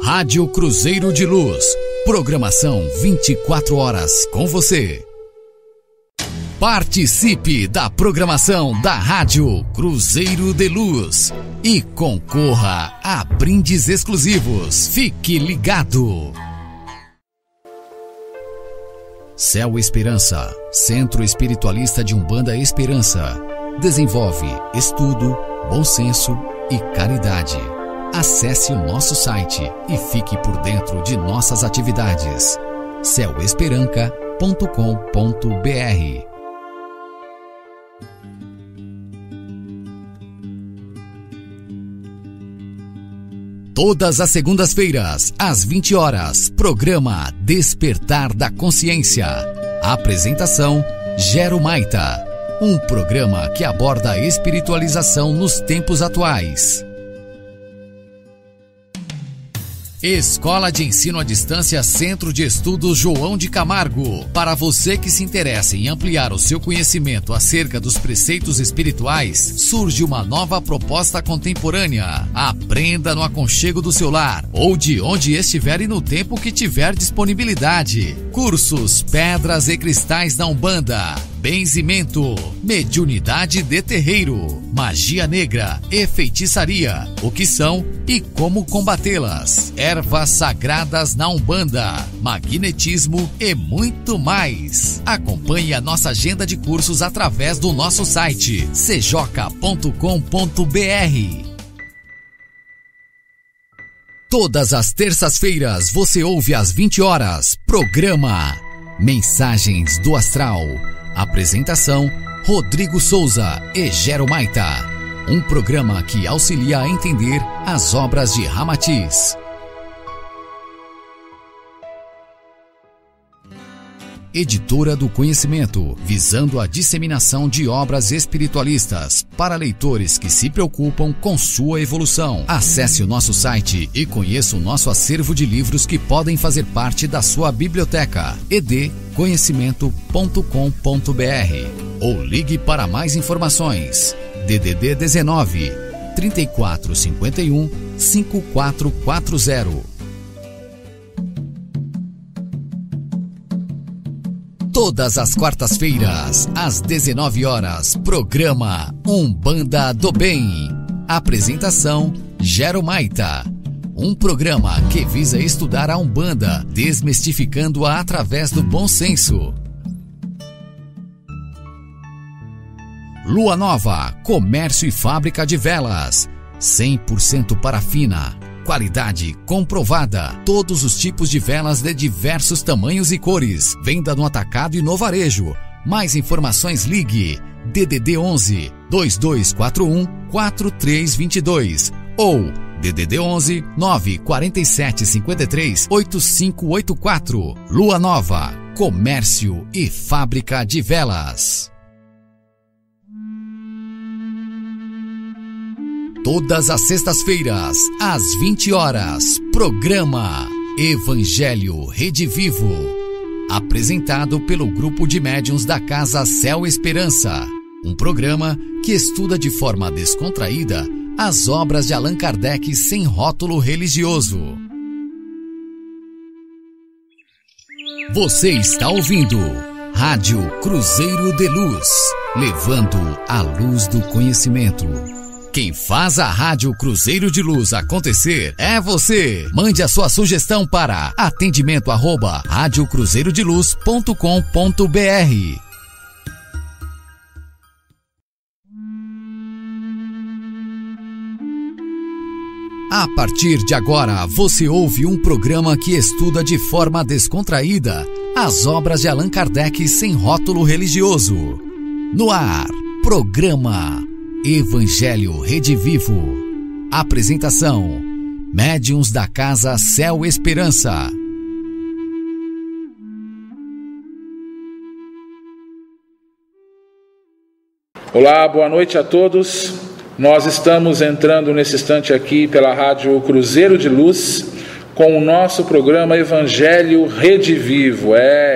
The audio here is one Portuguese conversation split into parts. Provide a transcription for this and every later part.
Rádio Cruzeiro de Luz. Programação 24 horas com você. Participe da programação da Rádio Cruzeiro de Luz e concorra a brindes exclusivos. Fique ligado. Céu Esperança, Centro Espiritualista de Umbanda Esperança. Desenvolve estudo, bom senso e caridade. Acesse o nosso site e fique por dentro de nossas atividades. céuesperanca.com.br. Todas as segundas-feiras, às 20 horas, programa Despertar da Consciência. Apresentação, Gero Maita. Um programa que aborda a espiritualização nos tempos atuais. Escola de Ensino à Distância Centro de Estudos João de Camargo. Para você que se interessa em ampliar o seu conhecimento acerca dos preceitos espirituais, surge uma nova proposta contemporânea. Aprenda no aconchego do seu lar ou de onde estiver e no tempo que tiver disponibilidade. Cursos Pedras e Cristais da Umbanda, Benzimento, Mediunidade de Terreiro, Magia Negra e Feitiçaria, o que são e como combatê-las, Ervas Sagradas na Umbanda, Magnetismo e muito mais. Acompanhe a nossa agenda de cursos através do nosso site cjoca.com.br. Todas as terças-feiras você ouve às 20 horas, programa Mensagens do Astral. Apresentação, Rodrigo Souza e Gero Maita. Um programa que auxilia a entender as obras de Ramatiz. Editora do Conhecimento, visando a disseminação de obras espiritualistas para leitores que se preocupam com sua evolução. Acesse o nosso site e conheça o nosso acervo de livros que podem fazer parte da sua biblioteca. edconhecimento.com.br ou ligue para mais informações. DDD 19 3451 5440. Todas as quartas-feiras, às 19 horas, programa Umbanda do Bem. Apresentação, Gero Maita. Um programa que visa estudar a Umbanda, desmistificando-a através do bom senso. Lua Nova, comércio e fábrica de velas. 100% parafina. Qualidade comprovada. Todos os tipos de velas de diversos tamanhos e cores. Venda no atacado e no varejo. Mais informações, ligue DDD 11 2241 4322 ou DDD 11 947 53 8584. Lua Nova, comércio e fábrica de velas. Todas as sextas-feiras, às 20 horas, programa Evangelho Redivivo. Apresentado pelo grupo de médiuns da Casa Céu Esperança. Um programa que estuda de forma descontraída as obras de Allan Kardec sem rótulo religioso. Você está ouvindo Rádio Cruzeiro de Luz, levando a luz do conhecimento. Quem faz a Rádio Cruzeiro de Luz acontecer é você. Mande a sua sugestão para atendimento@radiocruzeirodeluz.com.br. A partir de agora, você ouve um programa que estuda de forma descontraída as obras de Allan Kardec sem rótulo religioso. No ar, programa Evangelho Redivivo. Apresentação, médiuns da Casa Céu Esperança. Olá, boa noite a todos. Nós estamos entrando nesse instante aqui pela Rádio Cruzeiro de Luz com o nosso programa Evangelho Rede Vivo.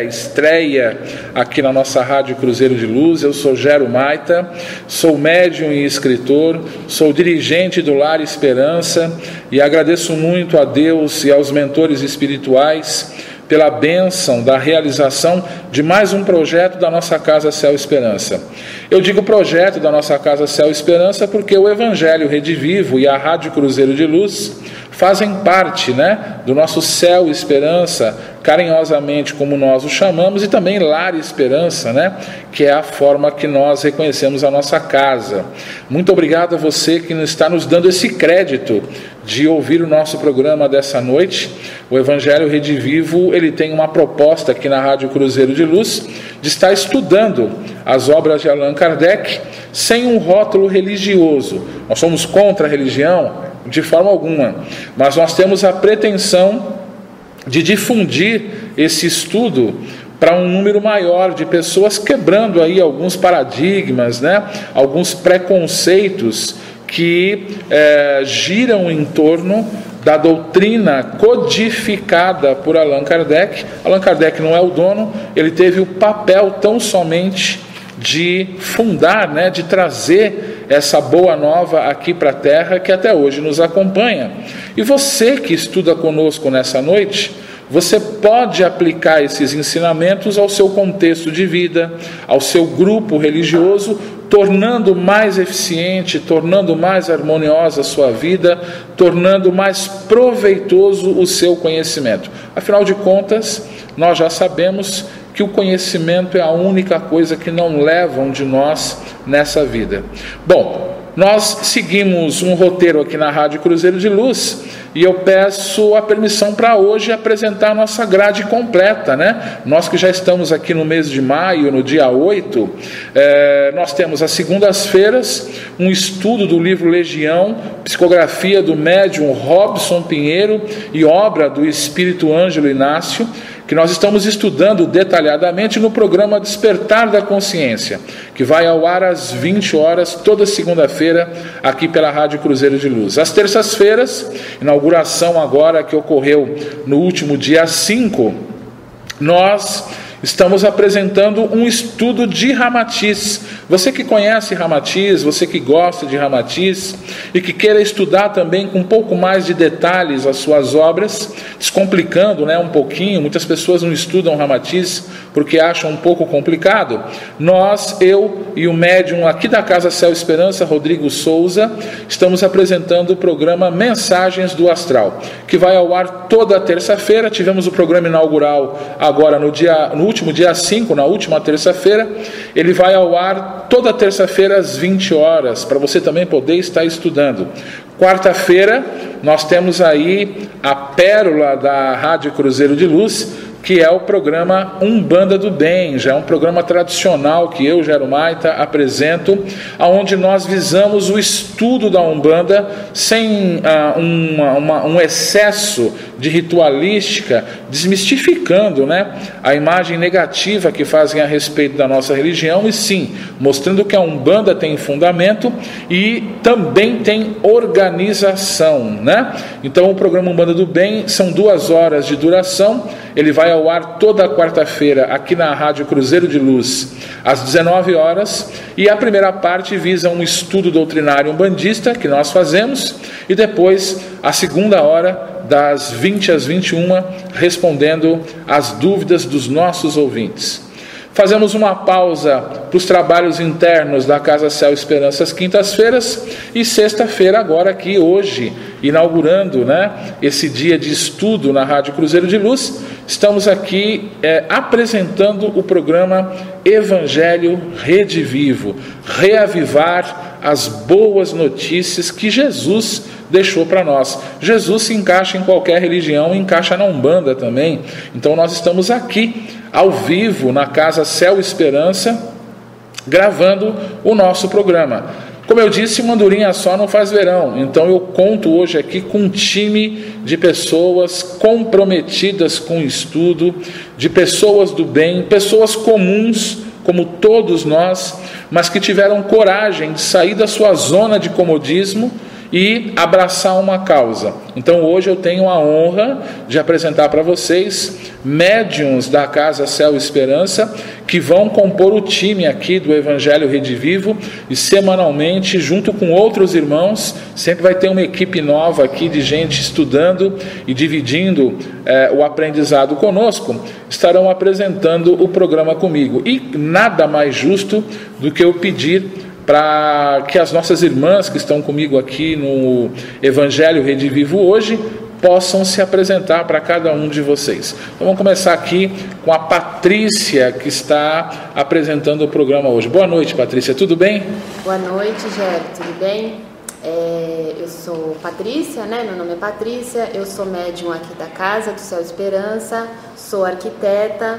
Estreia aqui na nossa Rádio Cruzeiro de Luz. Eu sou Gero Maita, sou médium e escritor, sou dirigente do Lar Esperança e agradeço muito a Deus e aos mentores espirituais pela bênção da realização de mais um projeto da nossa Casa Céu Esperança. Eu digo projeto da nossa Casa Céu Esperança porque o Evangelho Rede Vivo e a Rádio Cruzeiro de Luz fazem parte, do nosso Céu Esperança, carinhosamente como nós o chamamos, e também Lar Esperança, que é a forma que nós reconhecemos a nossa casa. Muito obrigado a você que está nos dando esse crédito de ouvir o nosso programa dessa noite. O Evangelho Rede Vivo, ele tem uma proposta aqui na Rádio Cruzeiro de Luz de estar estudando as obras de Allan Kardec sem um rótulo religioso. Nós somos contra a religião? De forma alguma, mas nós temos a pretensão de difundir esse estudo para um número maior de pessoas, quebrando aí alguns paradigmas, alguns preconceitos que giram em torno da doutrina codificada por Allan Kardec. Allan Kardec não é o dono, ele teve o papel tão somente de fundar, de trazer essa boa nova aqui para a Terra, que até hoje nos acompanha. E você que estuda conosco nessa noite, você pode aplicar esses ensinamentos ao seu contexto de vida, ao seu grupo religioso, tornando mais eficiente, tornando mais harmoniosa a sua vida, tornando mais proveitoso o seu conhecimento. Afinal de contas, nós já sabemos que o conhecimento é a única coisa que não levam de nós nessa vida. Bom, nós seguimos um roteiro aqui na Rádio Cruzeiro de Luz e eu peço a permissão para hoje apresentar a nossa grade completa, Nós que já estamos aqui no mês de maio, no dia 8, nós temos às segundas-feiras um estudo do livro Legião, psicografia do médium Robson Pinheiro e obra do Espírito Ângelo Inácio, que nós estamos estudando detalhadamente no programa Despertar da Consciência, que vai ao ar às 20 horas, toda segunda-feira, aqui pela Rádio Cruzeiro de Luz. Às terças-feiras, inauguração agora que ocorreu no último dia 5, nós estamos apresentando um estudo de Ramatiz. Você que conhece Ramatiz, você que gosta de Ramatiz e que queira estudar também com um pouco mais de detalhes as suas obras, descomplicando um pouquinho, muitas pessoas não estudam Ramatiz porque acham um pouco complicado. Eu e o médium aqui da Casa Céu Esperança, Rodrigo Souza, estamos apresentando o programa Mensagens do Astral, que vai ao ar toda terça-feira. Tivemos o programa inaugural agora no último dia 5, na última terça-feira. Ele vai ao ar toda terça-feira às 20 horas, para você também poder estar estudando. Quarta-feira, nós temos aí a pérola da Rádio Cruzeiro de Luz, que é o programa Umbanda do Bem. Já é um programa tradicional que eu, Gero Maita, apresento, onde nós visamos o estudo da Umbanda sem um excesso de ritualística, desmistificando a imagem negativa que fazem a respeito da nossa religião, e sim, mostrando que a Umbanda tem fundamento e também tem organização. Então o programa Umbanda do Bem são 2 horas de duração. Ele vai ao ar toda quarta-feira aqui na Rádio Cruzeiro de Luz às 19 horas, e a primeira parte visa um estudo doutrinário umbandista que nós fazemos, e depois a segunda hora das 20 às 21, respondendo às dúvidas dos nossos ouvintes. Fazemos uma pausa para os trabalhos internos da Casa Céu Esperança às quintas-feiras, e sexta-feira agora aqui, hoje, inaugurando esse dia de estudo na Rádio Cruzeiro de Luz, estamos aqui apresentando o programa Evangelho Rede Vivo, reavivar as boas notícias que Jesus deixou para nós. Jesus se encaixa em qualquer religião, encaixa na Umbanda também. Então nós estamos aqui ao vivo na Casa Céu Esperança, gravando o nosso programa. Como eu disse, uma andorinha só não faz verão. Então eu conto hoje aqui com um time de pessoas comprometidas com o estudo, de pessoas do bem, pessoas comuns, como todos nós, mas que tiveram coragem de sair da sua zona de comodismo e abraçar uma causa. Então hoje eu tenho a honra de apresentar para vocês médiuns da Casa Céu Esperança, que vão compor o time aqui do Evangelho Redivivo, e semanalmente, junto com outros irmãos, sempre vai ter uma equipe nova aqui de gente estudando e dividindo o aprendizado conosco, estarão apresentando o programa comigo. E nada mais justo do que eu pedir para que as nossas irmãs que estão comigo aqui no Evangelho Redivivo hoje possam se apresentar para cada um de vocês. Então vamos começar aqui com a Patrícia, que está apresentando o programa hoje. Boa noite, Patrícia, tudo bem? Boa noite, Gério, tudo bem? Eu sou Patrícia, né? Meu nome é Patrícia, eu sou médium aqui da Casa do Céu Esperança, sou arquiteta.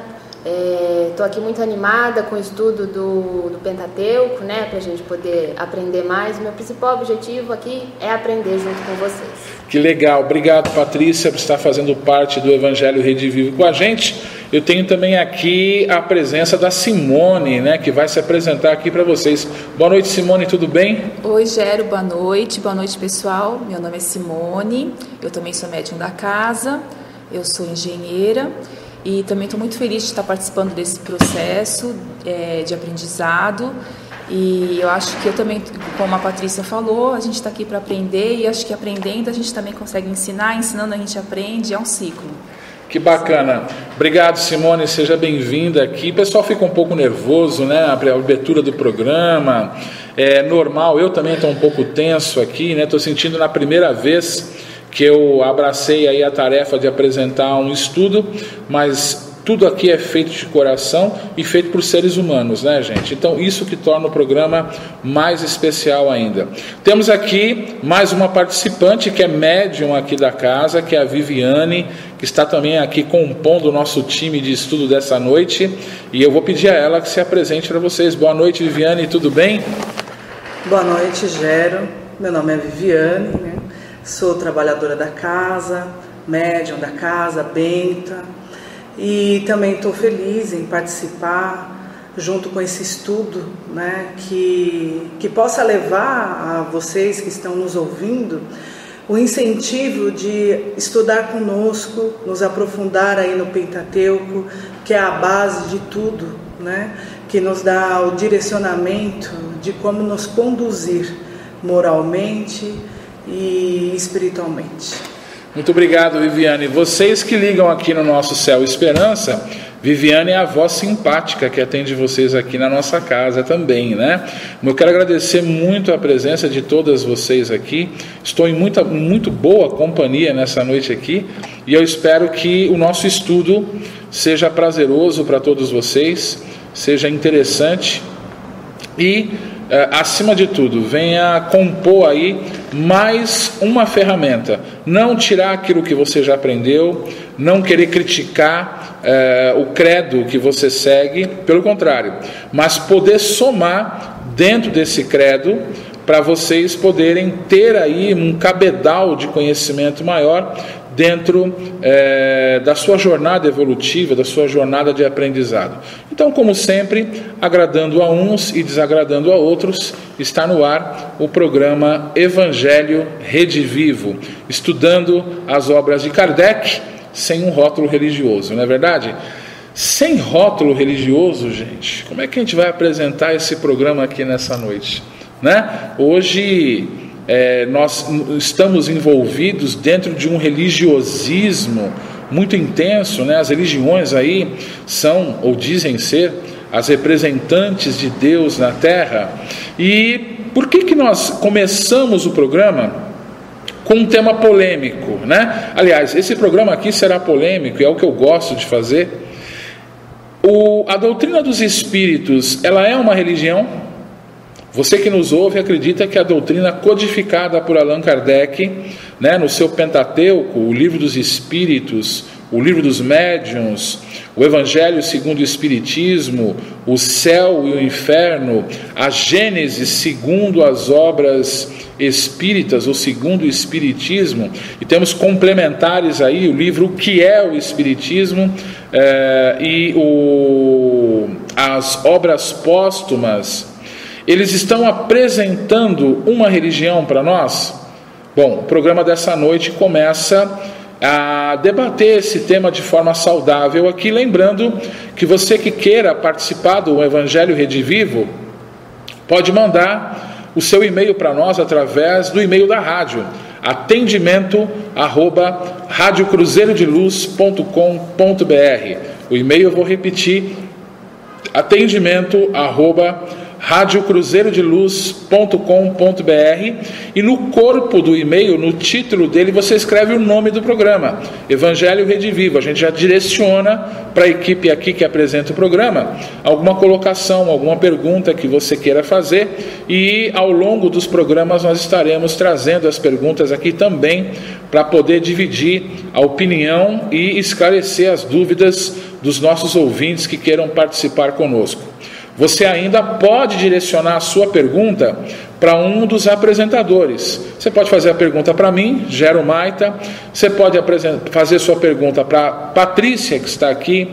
Estou aqui muito animada com o estudo do Pentateuco, né, para a gente poder aprender mais. Meu principal objetivo aqui é aprender junto com vocês. Que legal, obrigado, Patrícia, por estar fazendo parte do Evangelho Redivivo com a gente. Eu tenho também aqui a presença da Simone, né, que vai se apresentar aqui para vocês. Boa noite, Simone, tudo bem? Oi, Gério, boa noite pessoal. Meu nome é Simone, eu também sou médium da casa, eu sou engenheira. E também estou muito feliz de estar participando desse processo de aprendizado. E eu acho que eu também, como a Patrícia falou, a gente está aqui para aprender, e acho que aprendendo a gente também consegue ensinar, ensinando a gente aprende, é um ciclo. Que bacana. Obrigado, Simone, seja bem-vinda aqui. O pessoal fica um pouco nervoso, né? A abertura do programa é normal, eu também estou um pouco tenso aqui, né? Estou sentindo na primeira vez que eu abracei aí a tarefa de apresentar um estudo, mas tudo aqui é feito de coração e feito por seres humanos, né, gente? Então isso que torna o programa mais especial ainda. Temos aqui mais uma participante que é médium aqui da casa, que é a Viviane, que está também aqui compondo o nosso time de estudo dessa noite, e eu vou pedir a ela que se apresente para vocês. Boa noite, Viviane, tudo bem? Boa noite, Gério. Meu nome é Viviane, né? Sou trabalhadora da casa, médium da casa, benta, e também estou feliz em participar junto com esse estudo, né, que possa levar a vocês que estão nos ouvindo o incentivo de estudar conosco, nos aprofundar aí no Pentateuco, que é a base de tudo, né, que nos dá o direcionamento de como nos conduzir moralmente e espiritualmente. Muito obrigado, Viviane. Vocês que ligam aqui no nosso Céu Esperança, Viviane é a voz simpática que atende vocês aqui na nossa casa também, né? Eu quero agradecer muito a presença de todas vocês aqui. Estou em muito boa companhia nessa noite aqui, e eu espero que o nosso estudo seja prazeroso para todos vocês, seja interessante e acima de tudo, venha compor aí mais uma ferramenta. Não tirar aquilo que você já aprendeu, não querer criticar o credo que você segue, pelo contrário, mas poder somar dentro desse credo para vocês poderem ter aí um cabedal de conhecimento maior dentro da sua jornada evolutiva, da sua jornada de aprendizado. Então, como sempre, agradando a uns e desagradando a outros, está no ar o programa Evangelho Redivivo, estudando as obras de Kardec sem um rótulo religioso, não é verdade? Sem rótulo religioso, gente, como é que a gente vai apresentar esse programa aqui nessa noite, né? Hoje nós estamos envolvidos dentro de um religiosismo muito intenso, né? As religiões aí são, ou dizem ser, as representantes de Deus na Terra. E por que nós começamos o programa com um tema polêmico, né? Aliás, esse programa aqui será polêmico, e é o que eu gosto de fazer. A doutrina dos espíritos, ela é uma religião? Você que nos ouve acredita que a doutrina codificada por Allan Kardec, né, no seu Pentateuco, o Livro dos Espíritos, o Livro dos Médiuns, o Evangelho segundo o Espiritismo, o céu e o inferno, a Gênese segundo as obras espíritas, ou segundo o Espiritismo, e temos complementares aí, o livro O que é o Espiritismo, e as obras póstumas. Eles estão apresentando uma religião para nós? Bom, o programa dessa noite começa a debater esse tema de forma saudável aqui, lembrando que você que queira participar do Evangelho Redivivo, pode mandar o seu e-mail para nós através do e-mail da rádio, atendimento@radiocruzeirodeluz.com.br. O e-mail eu vou repetir, atendimento@radiocruzeirodeluz.com.br, e no corpo do e-mail, no título dele, você escreve o nome do programa, Evangelho Redivivo. A gente já direciona para a equipe aqui que apresenta o programa alguma colocação, alguma pergunta que você queira fazer, e ao longo dos programas nós estaremos trazendo as perguntas aqui também para poder dividir a opinião e esclarecer as dúvidas dos nossos ouvintes que queiram participar conosco. Você ainda pode direcionar a sua pergunta para um dos apresentadores. Você pode fazer a pergunta para mim, Gero Maita. Você pode fazer sua pergunta para Patrícia, que está aqui.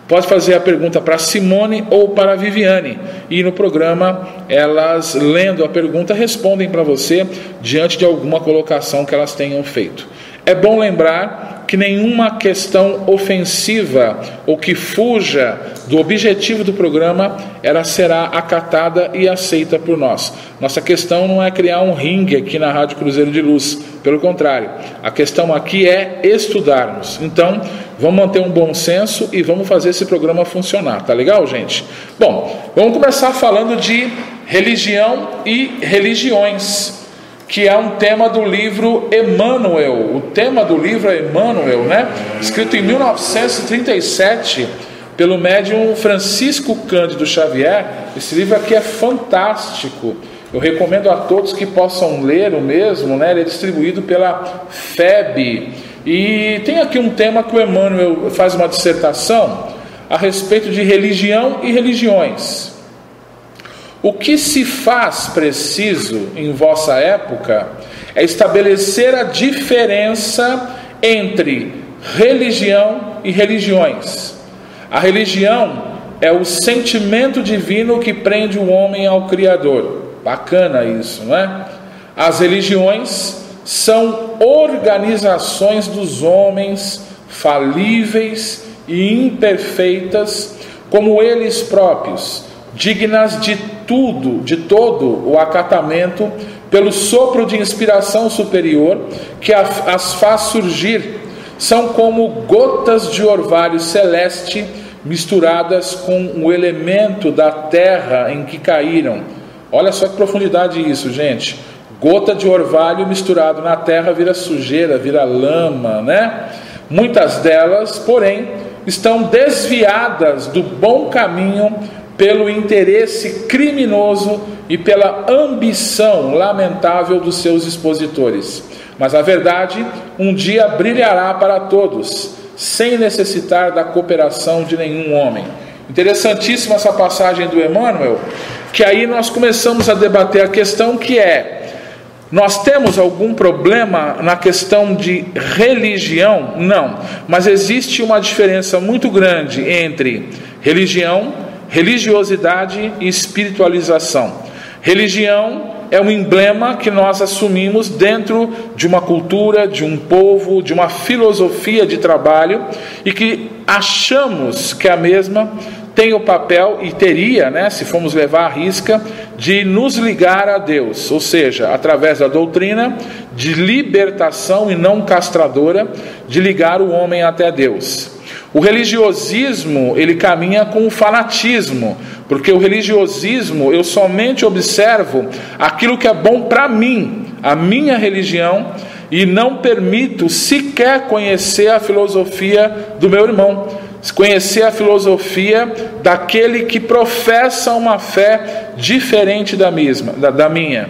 Pode fazer a pergunta para Simone ou para Viviane. E no programa, elas, lendo a pergunta, respondem para você diante de alguma colocação que elas tenham feito. É bom lembrar que nenhuma questão ofensiva ou que fuja do objetivo do programa, ela será acatada e aceita por nós. Nossa questão não é criar um ringue aqui na Rádio Cruzeiro de Luz, pelo contrário, a questão aqui é estudarmos. Então, vamos manter um bom senso e vamos fazer esse programa funcionar, tá legal, gente? Bom, vamos começar falando de religião e religiões, que é um tema do livro Emmanuel. O tema do livro é Emmanuel, né? Escrito em 1937 pelo médium Francisco Cândido Xavier. Esse livro aqui é fantástico. Eu recomendo a todos que possam ler o mesmo, né? Ele é distribuído pela FEB. E tem aqui um tema que o Emmanuel faz uma dissertação a respeito de religião e religiões. O que se faz preciso em vossa época é estabelecer a diferença entre religião e religiões. A religião é o sentimento divino que prende o homem ao Criador. Bacana isso, não é? As religiões são organizações dos homens falíveis e imperfeitas como eles próprios, dignas de todo o acatamento pelo sopro de inspiração superior que as faz surgir. São como gotas de orvalho celeste misturadas com o elemento da terra em que caíram. Olha só que profundidade isso, gente. Gota de orvalho misturado na terra vira sujeira, vira lama, né? Muitas delas, porém, estão desviadas do bom caminho pelo interesse criminoso e pela ambição lamentável dos seus expositores. Mas a verdade um dia brilhará para todos, sem necessitar da cooperação de nenhum homem. Interessantíssima essa passagem do Emmanuel, que aí nós começamos a debater a questão que é: nós temos algum problema na questão de religião? Não, mas existe uma diferença muito grande entre religião, religiosidade e espiritualização. Religião é um emblema que nós assumimos dentro de uma cultura, de um povo, de uma filosofia de trabalho, e que achamos que a mesma tem o papel, e teria, né, se formos levar à risca, de nos ligar a Deus, ou seja, através da doutrina de libertação e não castradora, de ligar o homem até Deus. O religiosismo, ele caminha com o fanatismo, porque o religiosismo, eu somente observo aquilo que é bom para mim, a minha religião, e não permito sequer conhecer a filosofia do meu irmão, conhecer a filosofia daquele que professa uma fé diferente da minha.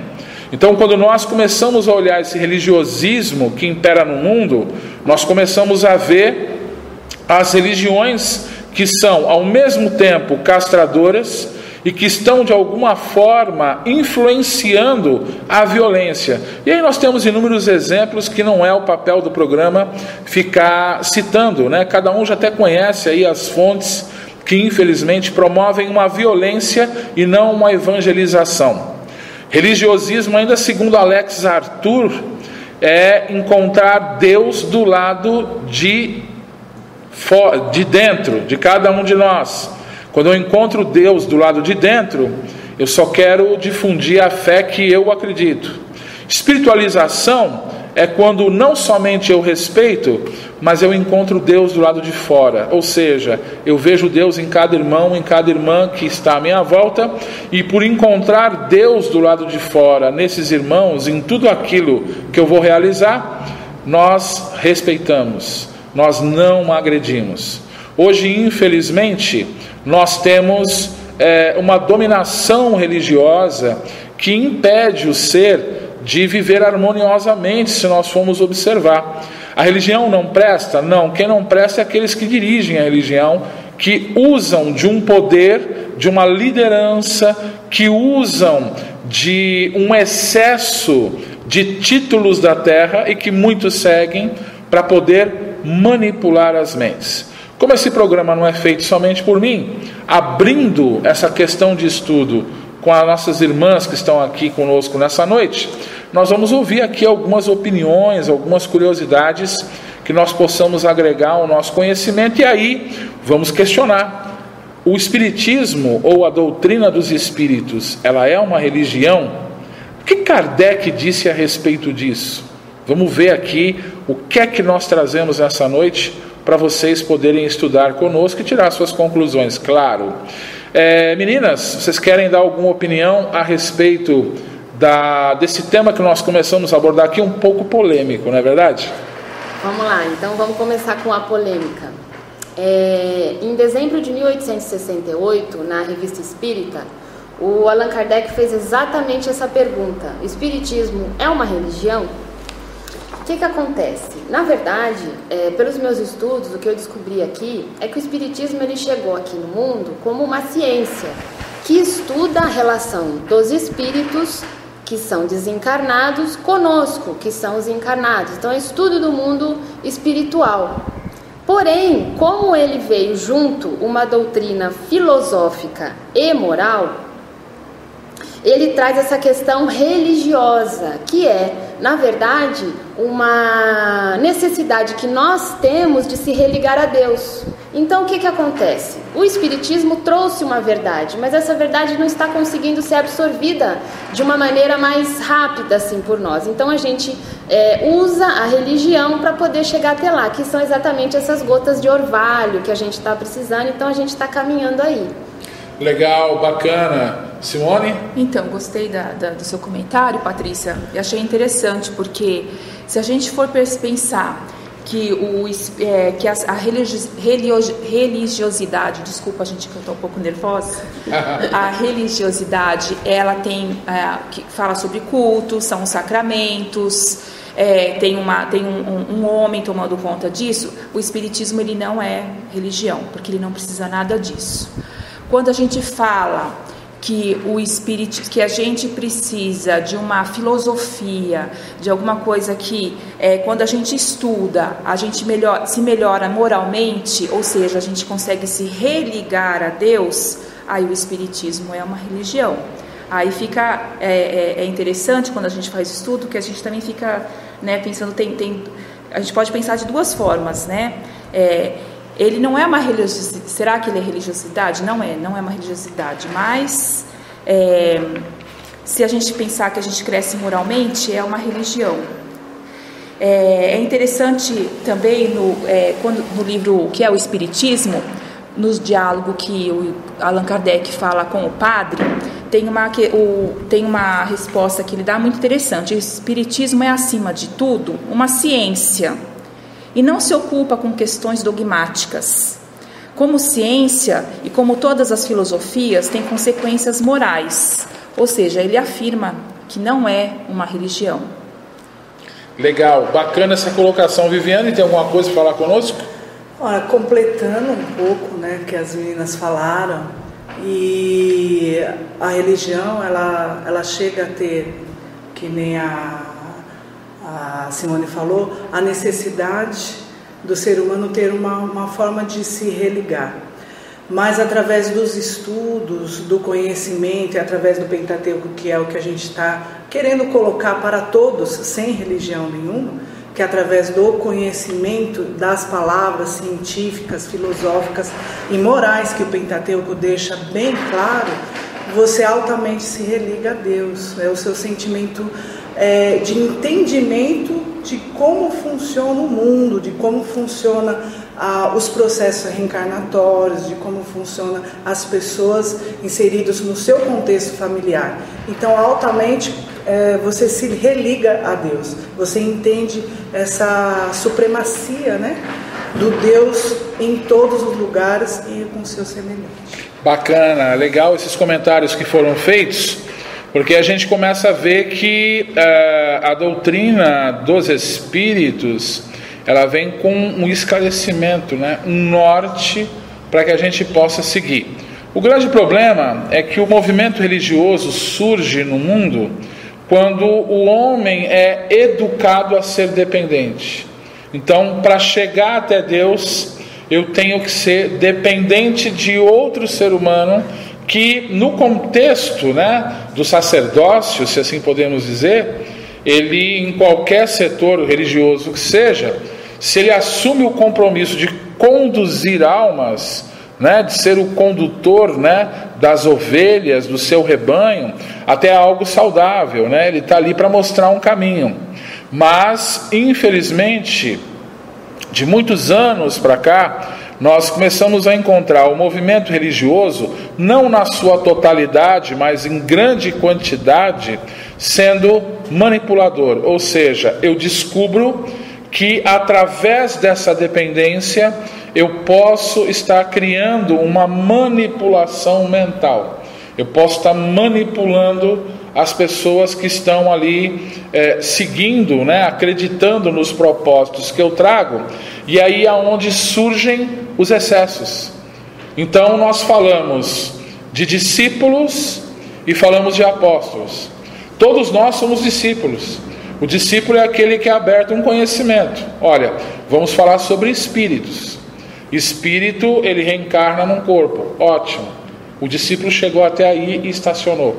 Então, quando nós começamos a olhar esse religiosismo que impera no mundo, nós começamos a ver as religiões que são ao mesmo tempo castradoras e que estão de alguma forma influenciando a violência. E aí nós temos inúmeros exemplos que não é o papel do programa ficar citando, né? Cada um já até conhece aí as fontes que infelizmente promovem uma violência e não uma evangelização. Religiosismo, ainda segundo Alex Arthur, é encontrar Deus do lado de dentro, de cada um de nós. Quando eu encontro Deus do lado de dentro, eu só quero difundir a fé que eu acredito. Espiritualização é quando não somente eu respeito, mas eu encontro Deus do lado de fora. Ou seja, eu vejo Deus em cada irmão, em cada irmã que está à minha volta, e por encontrar Deus do lado de fora, nesses irmãos, em tudo aquilo que eu vou realizar, nós respeitamos, nós não agredimos. Hoje, infelizmente, nós temos uma dominação religiosa que impede o ser de viver harmoniosamente, se nós formos observar. A religião não presta? Não. Quem não presta é aqueles que dirigem a religião, que usam de um poder, de uma liderança, que usam de um excesso de títulos da terra e que muitos seguem para poder manipular as mentes. Como esse programa não é feito somente por mim, abrindo essa questão de estudo com as nossas irmãs que estão aqui conosco nessa noite, nós vamos ouvir aqui algumas opiniões, algumas curiosidades que nós possamos agregar ao nosso conhecimento, e aí vamos questionar: o Espiritismo ou a doutrina dos Espíritos, ela é uma religião? O que Kardec disse a respeito disso? Vamos ver aqui o que é que nós trazemos nessa noite para vocês poderem estudar conosco e tirar suas conclusões, claro. Meninas, vocês querem dar alguma opinião a respeito desse tema que nós começamos a abordar aqui, um pouco polêmico, não é verdade? Vamos lá, então vamos começar com a polêmica. Em dezembro de 1868, na Revista Espírita, o Allan Kardec fez exatamente essa pergunta: o Espiritismo é uma religião? O que acontece? Na verdade, pelos meus estudos, o que eu descobri aqui é que o Espiritismo ele chegou aqui no mundo como uma ciência que estuda a relação dos espíritos que são desencarnados conosco, que são os encarnados. Então, é estudo do mundo espiritual. Porém, como ele veio junto uma doutrina filosófica e moral, ele traz essa questão religiosa, que é, na verdade, uma necessidade que nós temos de se religar a Deus. Então, o que acontece? O Espiritismo trouxe uma verdade, mas essa verdade não está conseguindo ser absorvida de uma maneira mais rápida assim por nós. Então, a gente usa a religião para poder chegar até lá, que são exatamente essas gotas de orvalho que a gente está precisando. Então, a gente está caminhando aí. Legal, bacana. Simone? Então, gostei do seu comentário, Patrícia, e achei interessante, porque se a gente for pensar que a religiosidade, desculpa, gente, que eu estou um pouco nervosa, a religiosidade, ela tem, que fala sobre culto, são os sacramentos, tem um homem tomando conta disso. O Espiritismo ele não é religião, porque ele não precisa nada disso. Quando a gente fala que que a gente precisa de uma filosofia, de alguma coisa que quando a gente estuda, a gente se melhora moralmente, ou seja, a gente consegue se religar a Deus, aí o Espiritismo é uma religião. Aí fica interessante quando a gente faz estudo, que a gente também fica, né, pensando, a gente pode pensar de duas formas, né? Ele não é uma religiosidade. Será que ele é religiosidade? Não é uma religiosidade. Mas, se a gente pensar que a gente cresce moralmente, é uma religião. É interessante também, no livro O que é o Espiritismo, no diálogo que o Allan Kardec fala com o padre, tem uma resposta que ele dá muito interessante. O Espiritismo é, acima de tudo, uma ciência, e não se ocupa com questões dogmáticas. Como ciência, e como todas as filosofias, tem consequências morais. Ou seja, ele afirma que não é uma religião. Legal, bacana essa colocação. Viviane, tem alguma coisa para falar conosco? Olha, completando um pouco, né, que as meninas falaram, e a religião, ela chega a ter, que nem a Simone falou, a necessidade do ser humano ter uma forma de se religar. Mas através dos estudos, do conhecimento, e através do Pentateuco, que é o que a gente está querendo colocar para todos, sem religião nenhuma, que através do conhecimento das palavras científicas, filosóficas e morais que o Pentateuco deixa bem claro, você altamente se religa a Deus. É o seu sentimento de entendimento de como funciona o mundo, de como funciona os processos reencarnatórios, de como funcionam as pessoas inseridas no seu contexto familiar. Então, altamente você se religa a Deus, você entende essa supremacia, né, do Deus em todos os lugares e com seu semelhante. Bacana, legal esses comentários que foram feitos, porque a gente começa a ver que a doutrina dos espíritos, ela vem com um esclarecimento, né, um norte para que a gente possa seguir. O grande problema é que o movimento religioso surge no mundo quando o homem é educado a ser dependente. Então, para chegar até Deus, eu tenho que ser dependente de outro ser humano que, no contexto, né, do sacerdócio, se assim podemos dizer, ele, em qualquer setor religioso que seja, se ele assume o compromisso de conduzir almas, né, de ser o condutor, né, das ovelhas do seu rebanho, até algo saudável, né? Ele está ali para mostrar um caminho. Mas, infelizmente, de muitos anos para cá, nós começamos a encontrar o movimento religioso, não na sua totalidade, mas em grande quantidade, sendo manipulador. Ou seja, eu descubro que através dessa dependência eu posso estar criando uma manipulação mental. Eu posso estar manipulando as pessoas que estão ali seguindo, né, acreditando nos propósitos que eu trago, e aí é onde surgem os excessos. Então nós falamos de discípulos e falamos de apóstolos. Todos nós somos discípulos. O discípulo é aquele que é aberto a um conhecimento. Olha, vamos falar sobre espíritos. Espírito, ele reencarna num corpo. Ótimo. O discípulo chegou até aí e estacionou.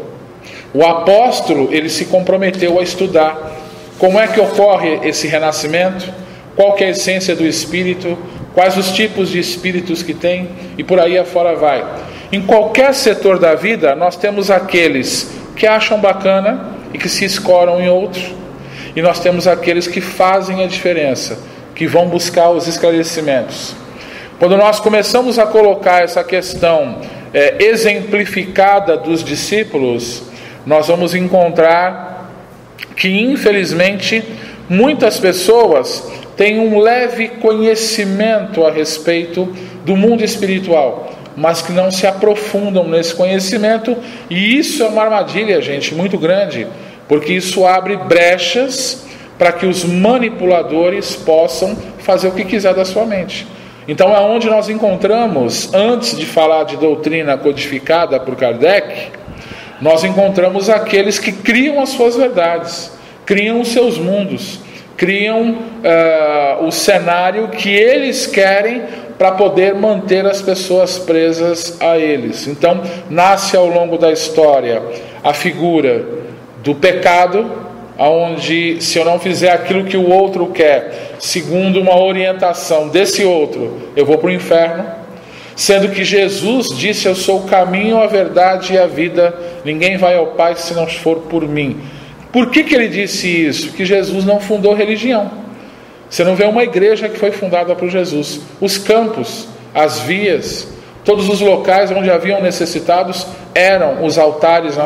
O apóstolo, ele se comprometeu a estudar. Como é que ocorre esse renascimento? Qual que é a essência do espírito? Quais os tipos de espíritos que tem? E por aí afora vai. Em qualquer setor da vida, nós temos aqueles que acham bacana e que se escoram em outro. E nós temos aqueles que fazem a diferença, que vão buscar os esclarecimentos. Quando nós começamos a colocar essa questão exemplificada dos discípulos, nós vamos encontrar que, infelizmente, muitas pessoas têm um leve conhecimento a respeito do mundo espiritual, mas que não se aprofundam nesse conhecimento, e isso é uma armadilha, gente, muito grande, porque isso abre brechas para que os manipuladores possam fazer o que quiser da sua mente. Então é onde nós encontramos, antes de falar de doutrina codificada por Kardec, nós encontramos aqueles que criam as suas verdades, criam os seus mundos, criam o cenário que eles querem para poder manter as pessoas presas a eles. Então nasce ao longo da história a figura do pecado, onde, se eu não fizer aquilo que o outro quer, segundo uma orientação desse outro, eu vou para o inferno. Sendo que Jesus disse: eu sou o caminho, a verdade e a vida, ninguém vai ao Pai se não for por mim. Por que ele disse isso? Que Jesus não fundou religião. Você não vê uma igreja que foi fundada por Jesus. Os campos, as vias, todos os locais onde haviam necessitados eram os altares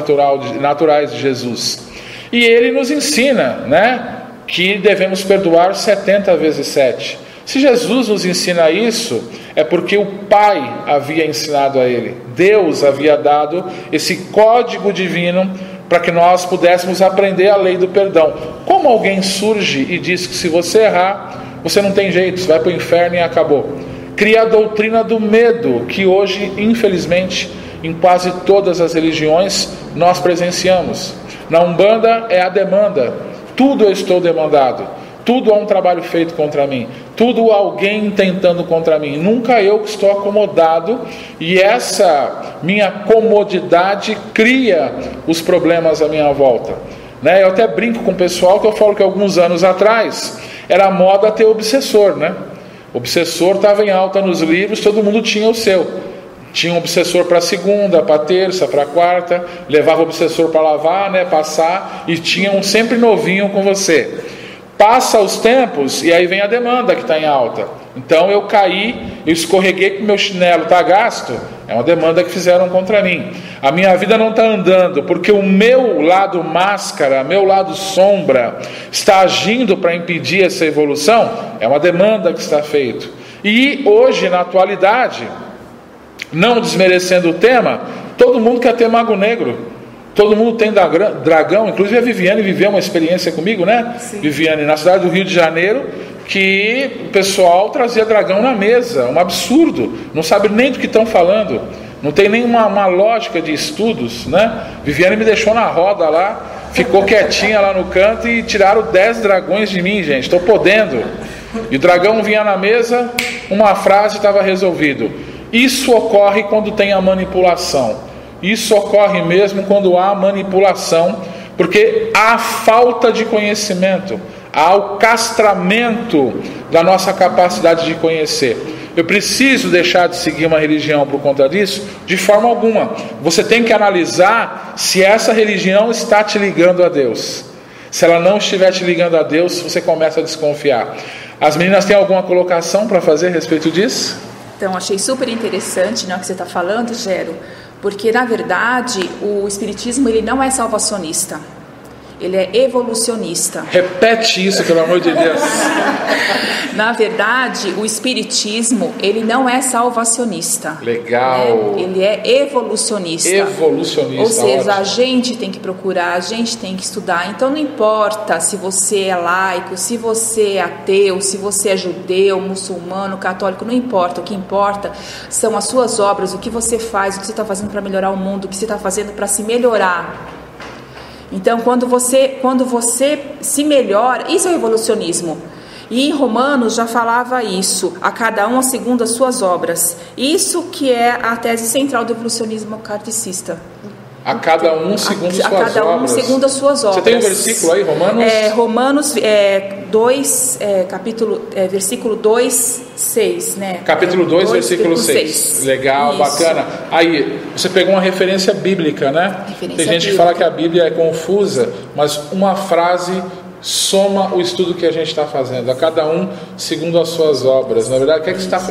naturais de Jesus. E ele nos ensina, né, que devemos perdoar 70 vezes 7. Se Jesus nos ensina isso, é porque o Pai havia ensinado a ele. Deus havia dado esse código divino para que nós pudéssemos aprender a lei do perdão. Como alguém surge e diz que se você errar, você não tem jeito, você vai para o inferno e acabou. Cria a doutrina do medo, que hoje, infelizmente, em quase todas as religiões, nós presenciamos. Na Umbanda é a demanda. Tudo eu estou demandado. Tudo há um trabalho feito contra mim. Tudo alguém tentando contra mim. Nunca eu que estou acomodado. E essa minha comodidade cria os problemas à minha volta. né? Eu até brinco com o pessoal que eu falo que alguns anos atrás era moda ter obsessor, né? Obsessor estava em alta nos livros, todo mundo tinha o seu. Tinha um obsessor para segunda, para terça, para quarta, levava o obsessor para lavar, né, passar, e tinha um sempre novinho com você. Passa os tempos e aí vem a demanda que está em alta. Então eu caí, eu escorreguei que meu chinelo está gasto, é uma demanda que fizeram contra mim. A minha vida não está andando porque o meu lado máscara, meu lado sombra está agindo para impedir essa evolução, é uma demanda que está feito. E hoje, na atualidade, não desmerecendo o tema, todo mundo quer ter mago negro. Todo mundo tem dragão, inclusive a Viviane viveu uma experiência comigo, né? Sim. Viviane, na cidade do Rio de Janeiro, que o pessoal trazia dragão na mesa, um absurdo, não sabe nem do que estão falando, não tem nenhuma lógica de estudos, né? Viviane me deixou na roda lá, ficou quietinha lá no canto e tiraram 10 dragões de mim, gente, estou podendo. E o dragão vinha na mesa, uma frase estava resolvido. Isso ocorre quando tem a manipulação. Isso ocorre mesmo quando há manipulação, porque há falta de conhecimento, há o castramento da nossa capacidade de conhecer. Eu preciso deixar de seguir uma religião por conta disso? De forma alguma. Você tem que analisar se essa religião está te ligando a Deus. Se ela não estiver te ligando a Deus, você começa a desconfiar. As meninas têm alguma colocação para fazer a respeito disso? Então, achei super interessante, né, o que você está falando, Gero, porque, na verdade, o Espiritismo ele não é salvacionista, ele é evolucionista. Repete isso, pelo amor de Deus. Na verdade, o Espiritismo ele não é salvacionista. Legal. Né? Ele é evolucionista. Evolucionista. Ou seja, ótimo. A gente tem que procurar, a gente tem que estudar. Então não importa se você é laico, se você é ateu, se você é judeu, muçulmano, católico, não importa. O que importa são as suas obras, o que você faz, o que você está fazendo para melhorar o mundo, o que você está fazendo para se melhorar. Então, quando você se melhora, isso é evolucionismo. E em Romanos já falava isso, a cada um segundo as suas obras. Isso que é a tese central do evolucionismo kardecista. A cada um segundo suas obras. A cada um segundo as suas obras. Você tem um versículo aí, Romanos? Romanos 2, versículo 2, 6, né? Capítulo 2, versículo 6. Legal, isso. Bacana. Aí, você pegou uma referência bíblica, né? Tem gente que fala que a Bíblia é confusa, mas uma frase soma o estudo que a gente está fazendo. A cada um segundo as suas obras. Na verdade,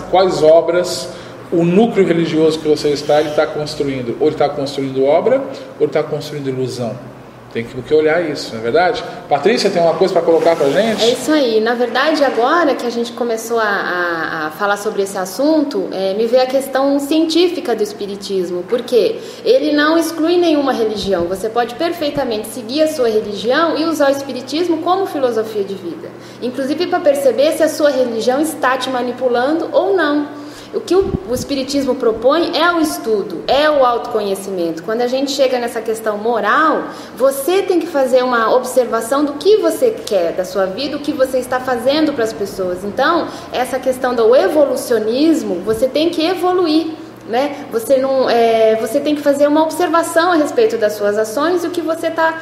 quais obras o núcleo religioso que você ele está construindo? Ou ele está construindo obra, ou ele está construindo ilusão? Tem que olhar isso, não é verdade? Patrícia, tem uma coisa para colocar para a gente? É isso aí. Na verdade, agora que a gente começou a falar sobre esse assunto, me veio a questão científica do Espiritismo, porque ele não exclui nenhuma religião. Você pode perfeitamente seguir a sua religião e usar o Espiritismo como filosofia de vida. Inclusive para perceber se a sua religião está te manipulando ou não. O que o Espiritismo propõe é o estudo, é o autoconhecimento. Quando a gente chega nessa questão moral, você tem que fazer uma observação do que você quer da sua vida, o que você está fazendo para as pessoas. Então, essa questão do evolucionismo, você tem que evoluir. Né? Você tem que fazer uma observação a respeito das suas ações e o que você está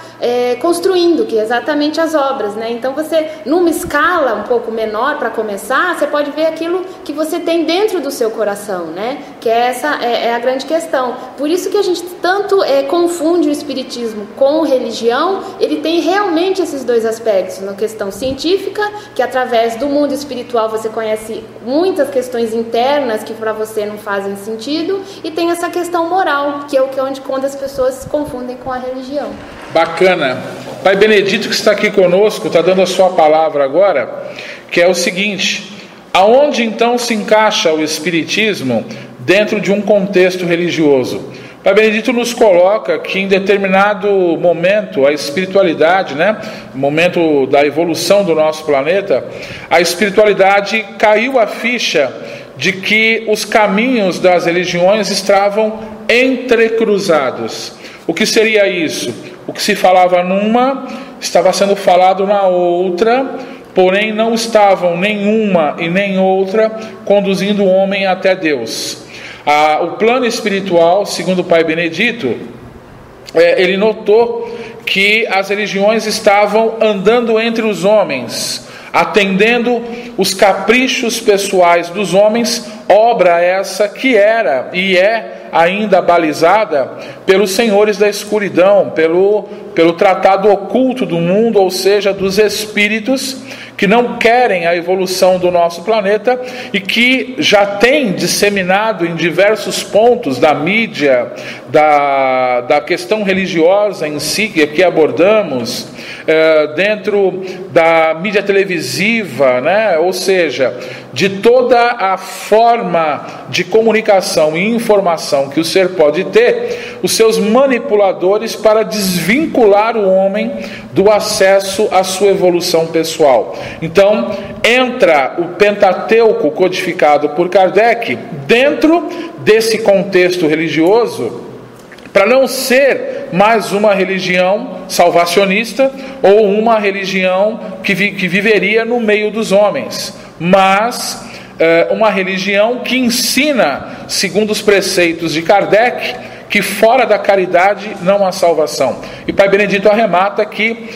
construindo, que é exatamente as obras, né? Então você, numa escala um pouco menor para começar, você pode ver aquilo que você tem dentro do seu coração, né? Que essa é a grande questão. Por isso que a gente tanto confunde o Espiritismo com religião. Ele tem realmente esses dois aspectos, na questão científica, que através do mundo espiritual você conhece muitas questões internas que para você não fazem sentido. E tem essa questão moral, que é quando as pessoas se confundem com a religião. Bacana. Pai Benedito, que está aqui conosco, está dando a sua palavra agora, que é o seguinte: aonde então se encaixa o Espiritismo dentro de um contexto religioso? Pai Benedito nos coloca que em determinado momento a espiritualidade, né, momento da evolução do nosso planeta, a espiritualidade caiu a ficha de que os caminhos das religiões estavam entrecruzados. O que seria isso? O que se falava numa estava sendo falado na outra, porém não estavam nenhuma e nem outra conduzindo o homem até Deus. O plano espiritual, segundo o Pai Benedito, ele notou que as religiões estavam andando entre os homens, atendendo os caprichos pessoais dos homens, obra essa que era e é ainda balizada pelos senhores da escuridão, pelo tratado oculto do mundo, ou seja, dos espíritos que não querem a evolução do nosso planeta e que já tem disseminado em diversos pontos da mídia, da questão religiosa em si, que aqui abordamos, dentro da mídia televisiva, né? Ou seja, de toda a forma de comunicação e informação que o ser pode ter, os seus manipuladores para desvincular o homem do acesso à sua evolução pessoal. Então, entra o Pentateuco codificado por Kardec dentro desse contexto religioso, para não ser mais uma religião salvacionista ou uma religião que viveria no meio dos homens, mas uma religião que ensina, segundo os preceitos de Kardec, que fora da caridade não há salvação. E Pai Benedito arremata que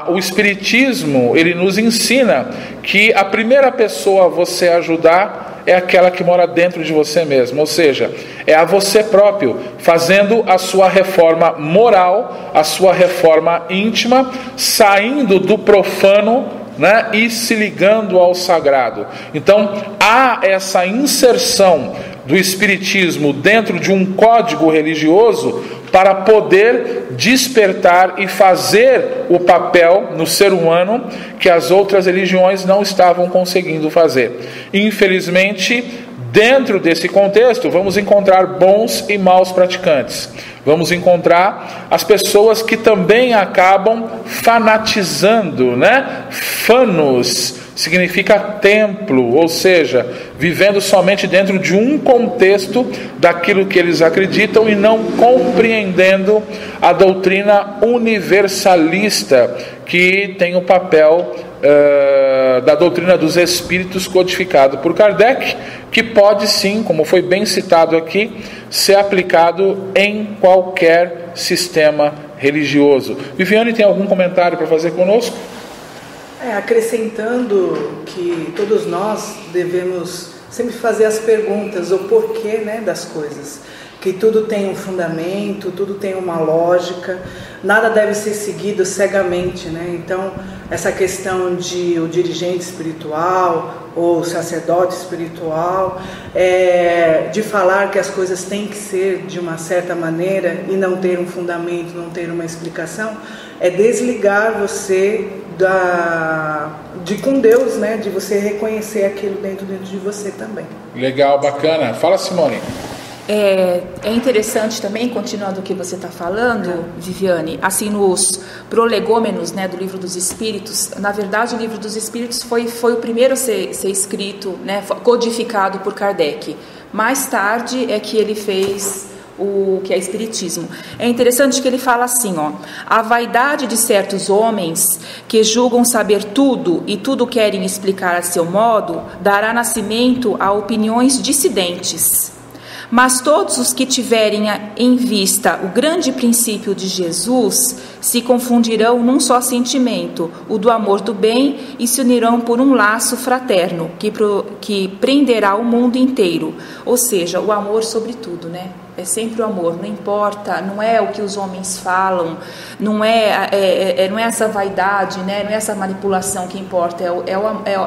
o Espiritismo, ele nos ensina que a primeira pessoa a você ajudar é aquela que mora dentro de você mesmo, ou seja, é a você próprio, fazendo a sua reforma moral, a sua reforma íntima, saindo do profano, né, e se ligando ao sagrado. Então, há essa inserção do Espiritismo dentro de um código religioso para poder despertar e fazer o papel no ser humano que as outras religiões não estavam conseguindo fazer. Infelizmente, dentro desse contexto, vamos encontrar bons e maus praticantes. Vamos encontrar as pessoas que também acabam fanatizando, né? Fanos significa templo, ou seja, vivendo somente dentro de um contexto daquilo que eles acreditam e não compreendendo a doutrina universalista, que tem o papel da doutrina dos espíritos codificado por Kardec, que pode sim, como foi bem citado aqui, ser aplicado em qualquer sistema religioso. Viviane, tem algum comentário para fazer conosco? Acrescentando que todos nós devemos sempre fazer as perguntas, o porquê, né, das coisas. Que tudo tem um fundamento, tudo tem uma lógica, nada deve ser seguido cegamente, né? Então, essa questão de o dirigente espiritual ou sacerdote espiritual, de falar que as coisas têm que ser de uma certa maneira e não ter um fundamento, não ter uma explicação, é desligar você com Deus, né? De você reconhecer aquilo dentro de você também. Legal, bacana. Fala, Simone. É interessante também, continuando o que você está falando, Viviane, assim, nos prolegômenos, né, do Livro dos Espíritos. Na verdade, o Livro dos Espíritos foi o primeiro a ser escrito, né, codificado por Kardec. Mais tarde é que ele fez o que é Espiritismo. É interessante que ele fala assim, ó: a vaidade de certos homens que julgam saber tudo e tudo querem explicar a seu modo, dará nascimento a opiniões dissidentes. Mas todos os que tiverem em vista o grande princípio de Jesus se confundirão num só sentimento, o do amor do bem, e se unirão por um laço fraterno que prenderá o mundo inteiro. Ou seja, o amor sobre tudo, né? É sempre o amor, não importa, não é o que os homens falam, não é essa vaidade, né? Não é essa manipulação que importa,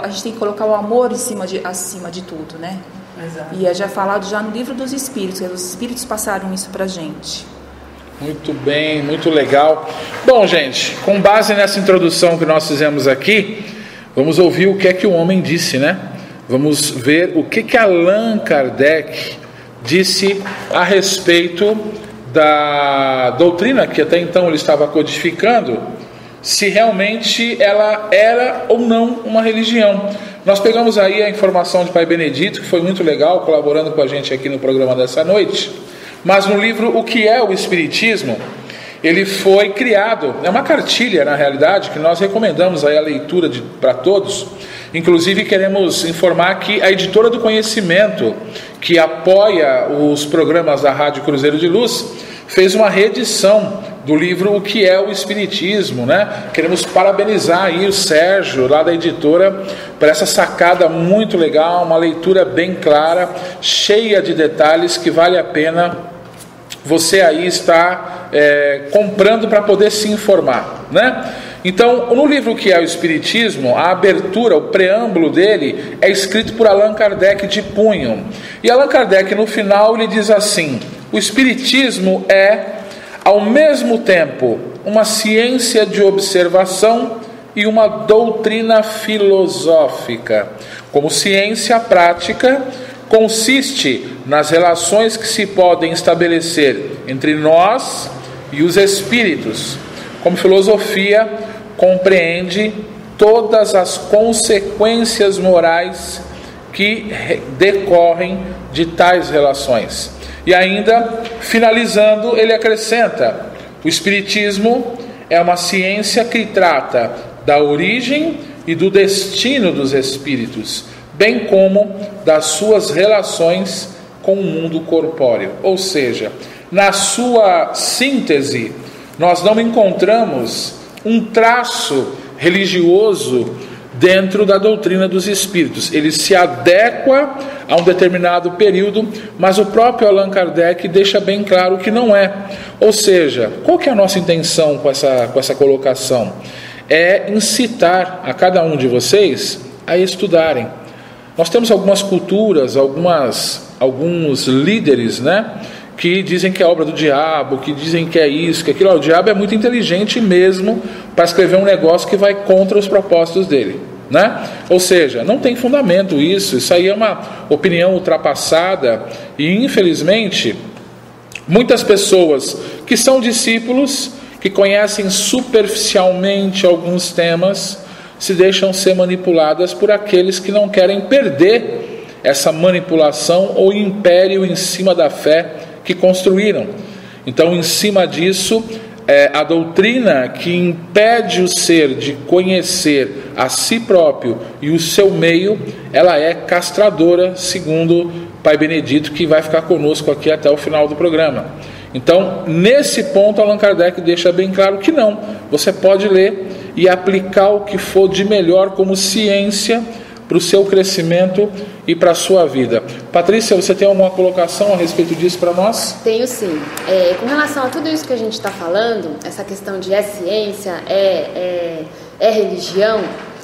a gente tem que colocar o amor acima de tudo, né? Exato. E é já falado já no Livro dos Espíritos, os Espíritos passaram isso pra gente. Muito bem, muito legal. Bom, gente, com base nessa introdução que nós fizemos aqui, vamos ouvir o que é que o homem disse, né? Vamos ver o que Allan Kardec disse a respeito da doutrina que até então ele estava codificando, se realmente ela era ou não uma religião. Nós pegamos aí a informação de Pai Benedito, que foi muito legal, colaborando com a gente aqui no programa dessa noite. Mas no livro O que é o Espiritismo, ele foi criado, é uma cartilha na realidade, que nós recomendamos aí a leitura para todos. Inclusive queremos informar que a Editora do Conhecimento, que apoia os programas da Rádio Cruzeiro de Luz, fez uma reedição do livro O que é o Espiritismo, né? Queremos parabenizar aí o Sérgio, lá da editora, por essa sacada muito legal, uma leitura bem clara, cheia de detalhes, que vale a pena você aí estar comprando para poder se informar, né? Então, no livro que é o Espiritismo, a abertura, o preâmbulo dele é escrito por Allan Kardec de punho. E Allan Kardec, no final, ele diz assim: o Espiritismo é, ao mesmo tempo, uma ciência de observação e uma doutrina filosófica. Como ciência prática, consiste nas relações que se podem estabelecer entre nós e os espíritos. Como filosofia, compreende todas as consequências morais que decorrem de tais relações. E ainda, finalizando, ele acrescenta: o Espiritismo é uma ciência que trata da origem e do destino dos espíritos, bem como das suas relações com o mundo corpóreo. Ou seja, na sua síntese, nós não encontramos um traço religioso dentro da doutrina dos espíritos. Ele se adequa a um determinado período, mas o próprio Allan Kardec deixa bem claro que não é. Ou seja, qual que é a nossa intenção com essa colocação? É incitar a cada um de vocês a estudarem. Nós temos algumas culturas, alguns líderes, né, que dizem que é obra do diabo, que dizem que é isso, que aquilo. O diabo é muito inteligente mesmo para escrever um negócio que vai contra os propósitos dele, né? Ou seja, não tem fundamento isso aí é uma opinião ultrapassada, e infelizmente muitas pessoas que são discípulos, que conhecem superficialmente alguns temas, se deixam ser manipuladas por aqueles que não querem perder essa manipulação ou império em cima da fé que construíram. Então, em cima disso, a doutrina que impede o ser de conhecer a si próprio e o seu meio, ela é castradora, segundo Pai Benedito, que vai ficar conosco aqui até o final do programa. Então, nesse ponto, Allan Kardec deixa bem claro que não. Você pode ler e aplicar o que for de melhor como ciência para o seu crescimento e para a sua vida. Patrícia, você tem alguma colocação a respeito disso para nós? Tenho sim. Com relação a tudo isso que a gente está falando, essa questão de ciência, é religião,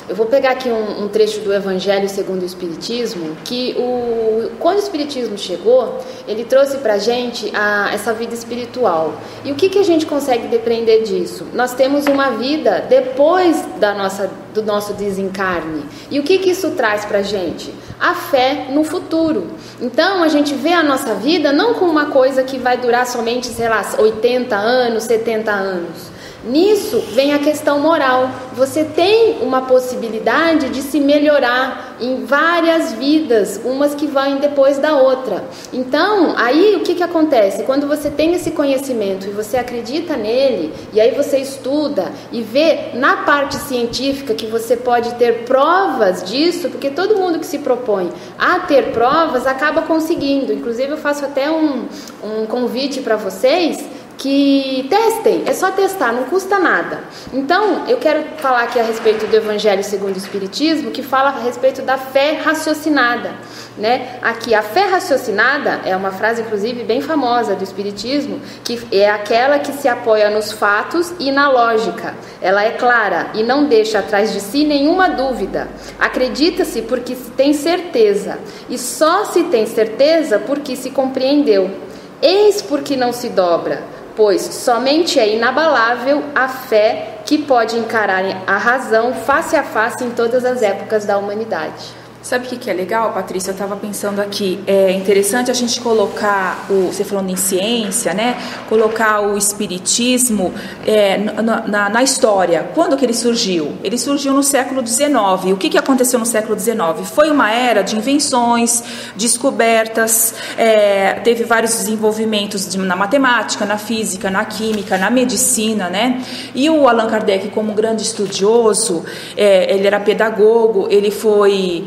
eu vou pegar aqui um trecho do Evangelho segundo o Espiritismo, que quando o Espiritismo chegou, ele trouxe para a gente essa vida espiritual. E o que a gente consegue depreender disso? Nós temos uma vida depois do nosso desencarne. E o que isso traz para a gente? A fé no futuro. Então, a gente vê a nossa vida não como uma coisa que vai durar somente, 80 anos, 70 anos. Nisso vem a questão moral. Você tem uma possibilidade de se melhorar em várias vidas, umas que vão depois da outra. Então, aí o que acontece? Quando você tem esse conhecimento e você acredita nele, e aí você estuda e vê na parte científica que você pode ter provas disso, porque todo mundo que se propõe a ter provas acaba conseguindo. Inclusive, eu faço até um convite para vocês que testem, é só testar, não custa nada. Então, eu quero falar aqui a respeito do Evangelho segundo o Espiritismo, que fala a respeito da fé raciocinada, né? Aqui, a fé raciocinada é uma frase, inclusive, bem famosa do Espiritismo, que é aquela que se apoia nos fatos e na lógica. Ela é clara e não deixa atrás de si nenhuma dúvida. Acredita-se porque se tem certeza, e só se tem certeza porque se compreendeu. Eis porque não se dobra, pois somente é inabalável a fé que pode encarar a razão face a face em todas as épocas da humanidade. Sabe o que é legal, Patrícia? Eu estava pensando aqui, é interessante a gente colocar, você falando em ciência, né? Colocar o espiritismo na história. Quando que ele surgiu? Ele surgiu no século XIX. O que aconteceu no século XIX? Foi uma era de invenções, descobertas, teve vários desenvolvimentos na matemática, na física, na química, na medicina, né? E o Allan Kardec, como um grande estudioso, ele era pedagogo, ele foi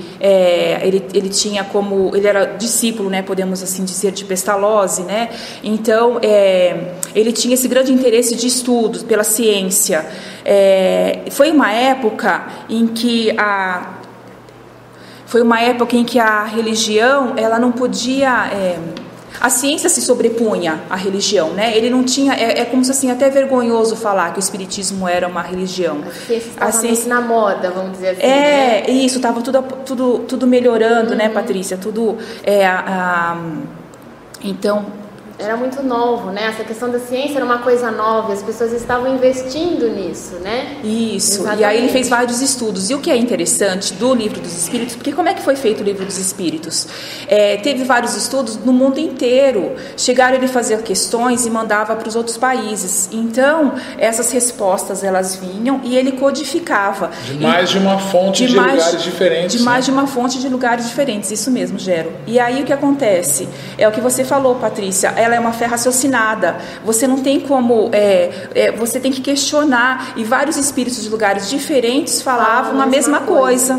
ele tinha como, ele era discípulo, né, podemos assim dizer, de Pestalozzi, né? Então ele tinha esse grande interesse de estudos pela ciência. Foi uma época em que a religião, ela não podia, a ciência se sobrepunha à religião, né? Ele não tinha, como se assim, até vergonhoso falar que o espiritismo era uma religião. A ciência estava na moda, vamos dizer assim. Né? Isso, estava tudo melhorando, né, Patrícia? Tudo, então... Era muito novo, né? Essa questão da ciência era uma coisa nova, as pessoas estavam investindo nisso, né? Isso, exatamente. E aí ele fez vários estudos. E o que é interessante do Livro dos Espíritos, porque como é que foi feito o Livro dos Espíritos? Teve vários estudos no mundo inteiro. Chegaram ele a fazer questões e mandava para os outros países. Então, essas respostas, elas vinham e ele codificava. De mais de uma fonte de lugares diferentes. De mais de uma fonte de lugares diferentes, isso mesmo, Gero. E aí o que acontece? É o que você falou, Patrícia, ela é uma fé raciocinada, você não tem como, você tem que questionar, e vários espíritos de lugares diferentes falavam a mesma coisa.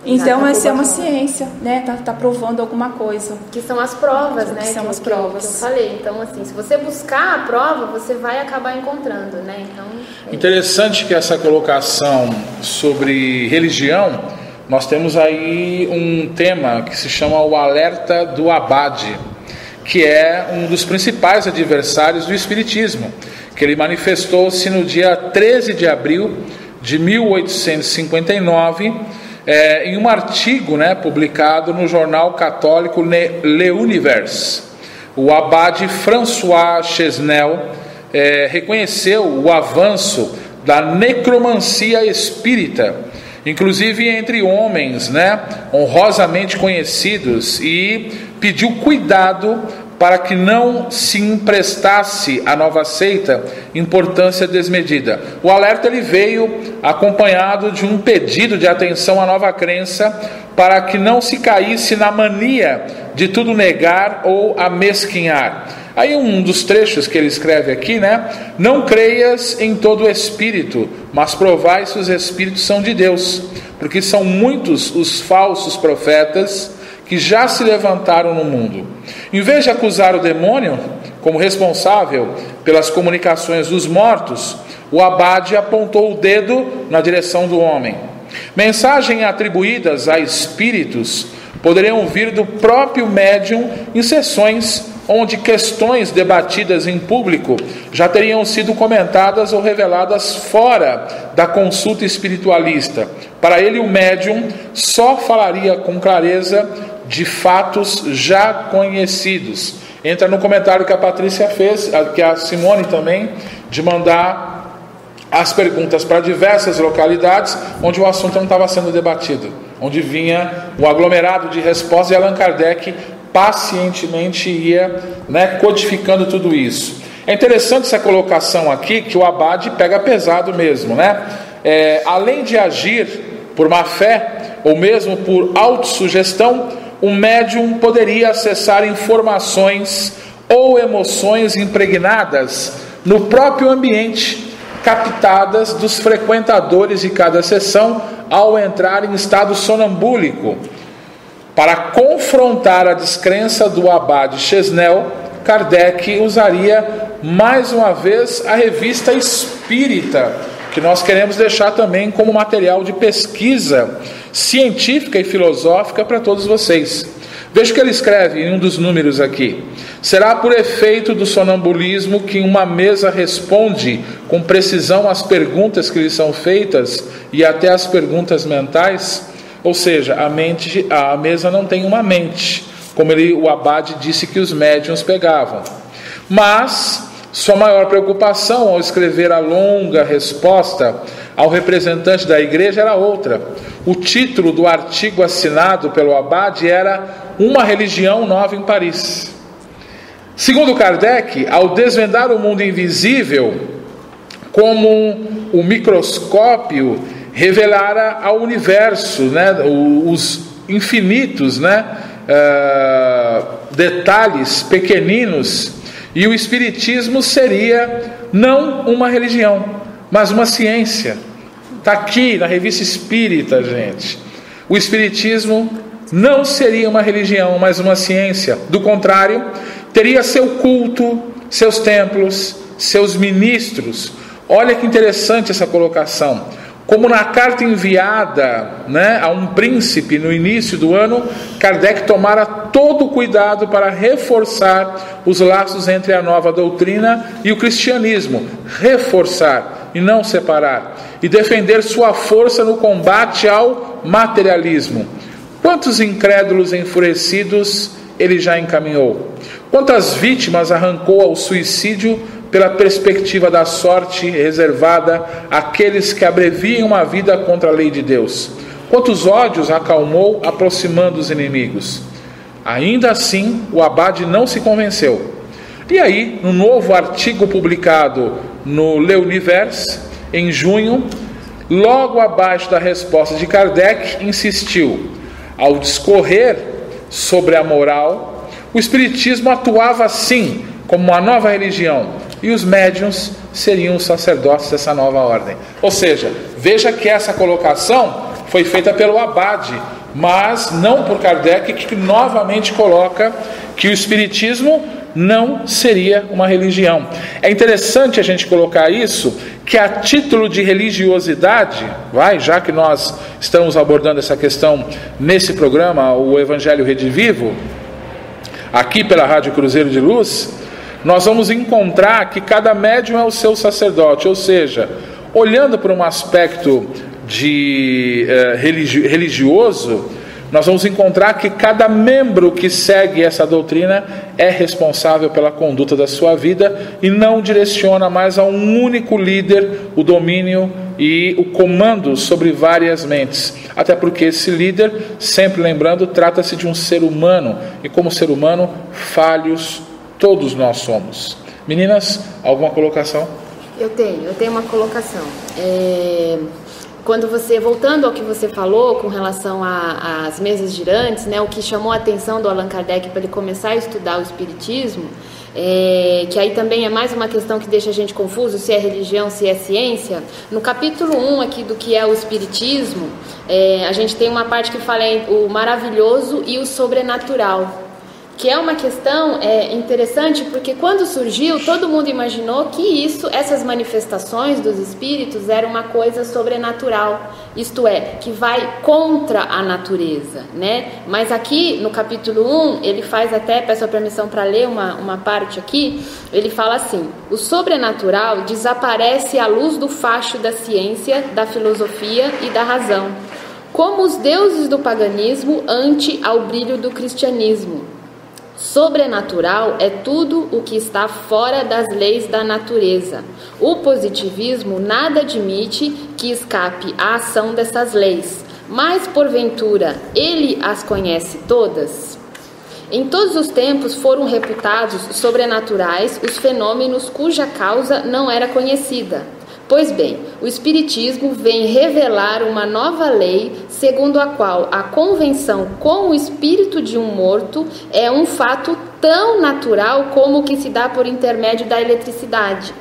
Então essa é uma ciência, né? Tá provando alguma coisa. Que são as provas, né? Que são as provas. Que eu falei. Então, assim, se você buscar a prova, você vai acabar encontrando, né? Então, interessante que essa colocação sobre religião, nós temos aí um tema que se chama o alerta do abade, que é um dos principais adversários do Espiritismo, que ele manifestou-se no dia 13 de abril de 1859, em um artigo, né, publicado no jornal católico L'Univers. O abade François Chesnel reconheceu o avanço da necromancia espírita, inclusive entre homens, né, honrosamente conhecidos, e pediu cuidado para que não se emprestasse à nova seita importância desmedida. O alerta ele veio acompanhado de um pedido de atenção à nova crença, para que não se caísse na mania de tudo negar ou amesquinhar. Aí um dos trechos que ele escreve aqui, né? Não creias em todo espírito, mas provai se os espíritos são de Deus, porque são muitos os falsos profetas que já se levantaram no mundo. Em vez de acusar o demônio como responsável pelas comunicações dos mortos, o abade apontou o dedo na direção do homem. Mensagens atribuídas a espíritos poderiam vir do próprio médium em sessões onde questões debatidas em público já teriam sido comentadas ou reveladas fora da consulta espiritualista. Para ele, o médium só falaria com clareza de fatos já conhecidos. Entra no comentário que a Patrícia fez, que a Simone também, de mandar as perguntas para diversas localidades onde o assunto não estava sendo debatido, onde vinha o aglomerado de respostas, e Allan Kardec pacientemente ia, né, codificando tudo isso. É interessante essa colocação aqui, que o abade pega pesado mesmo, né? Além de agir por má fé ou mesmo por autossugestão, o médium poderia acessar informações ou emoções impregnadas no próprio ambiente, captadas dos frequentadores de cada sessão ao entrar em estado sonambúlico. Para confrontar a descrença do abade Chesnel, Kardec usaria mais uma vez a Revista Espírita, que nós queremos deixar também como material de pesquisa científica e filosófica para todos vocês. Veja o que ele escreve em um dos números aqui. Será por efeito do sonambulismo que uma mesa responde com precisão às perguntas que lhe são feitas e até às perguntas mentais? Ou seja, a mesa não tem uma mente, como o abade disse que os médiuns pegavam. Mas sua maior preocupação ao escrever a longa resposta ao representante da igreja era outra. O título do artigo assinado pelo abade era Uma Religião Nova em Paris. Segundo Kardec, ao desvendar o mundo invisível, como o microscópio revelara ao universo, né, os infinitos, né, detalhes pequeninos, e o Espiritismo seria não uma religião, mas uma ciência. Está aqui na Revista Espírita, gente. o Espiritismo não seria uma religião, mas uma ciência. Do contrário, teria seu culto, seus templos, seus ministros. Olha que interessante essa colocação. Como na carta enviada, a um príncipe no início do ano, Kardec tomara todo o cuidado para reforçar os laços entre a nova doutrina e o cristianismo. Reforçar e não separar. E defender sua força no combate ao materialismo. Quantos incrédulos enfurecidos ele já encaminhou? Quantas vítimas arrancou ao suicídio pela perspectiva da sorte reservada àqueles que abreviam a vida contra a lei de Deus? Quantos ódios acalmou aproximando os inimigos? Ainda assim, o abade não se convenceu. E aí, no novo artigo publicado no Le Univers, em junho, logo abaixo da resposta de Kardec, insistiu: ao discorrer sobre a moral, o Espiritismo atuava assim, como uma nova religião, e os médiuns seriam os sacerdotes dessa nova ordem. Ou seja, veja que essa colocação foi feita pelo abade, mas não por Kardec, que novamente coloca que o Espiritismo não seria uma religião. É interessante a gente colocar isso, que a título de religiosidade, já que nós estamos abordando essa questão nesse programa, o Evangelho Redivivo, aqui pela Rádio Cruzeiro de Luz, nós vamos encontrar que cada médium é o seu sacerdote, ou seja, olhando para um aspecto de religioso, nós vamos encontrar que cada membro que segue essa doutrina é responsável pela conduta da sua vida e não direciona mais a um único líder o domínio e o comando sobre várias mentes. Até porque esse líder, sempre lembrando, trata-se de um ser humano, e como ser humano, falhos todos nós somos. Meninas, alguma colocação? Eu tenho uma colocação. Voltando ao que você falou com relação às mesas girantes, o que chamou a atenção do Allan Kardec para ele começar a estudar o Espiritismo, que aí também é mais uma questão que deixa a gente confuso, se é religião, se é ciência. No capítulo 1 aqui do que é o Espiritismo, a gente tem uma parte que fala o maravilhoso e o sobrenatural, que é uma questão interessante, porque quando surgiu, todo mundo imaginou que essas manifestações dos espíritos eram uma coisa sobrenatural, isto é, que vai contra a natureza, Mas aqui no capítulo 1, ele faz até, peço a permissão para ler uma parte aqui, ele fala assim: o sobrenatural desaparece à luz do facho da ciência, da filosofia e da razão, como os deuses do paganismo ante ao brilho do cristianismo. Sobrenatural é tudo o que está fora das leis da natureza. O positivismo nada admite que escape à ação dessas leis, mas porventura ele as conhece todas? Em todos os tempos foram reputados sobrenaturais os fenômenos cuja causa não era conhecida. Pois bem, o Espiritismo vem revelar uma nova lei, segundo a qual a convenção com o espírito de um morto é um fato tão natural como o que se dá por intermédio da eletricidade,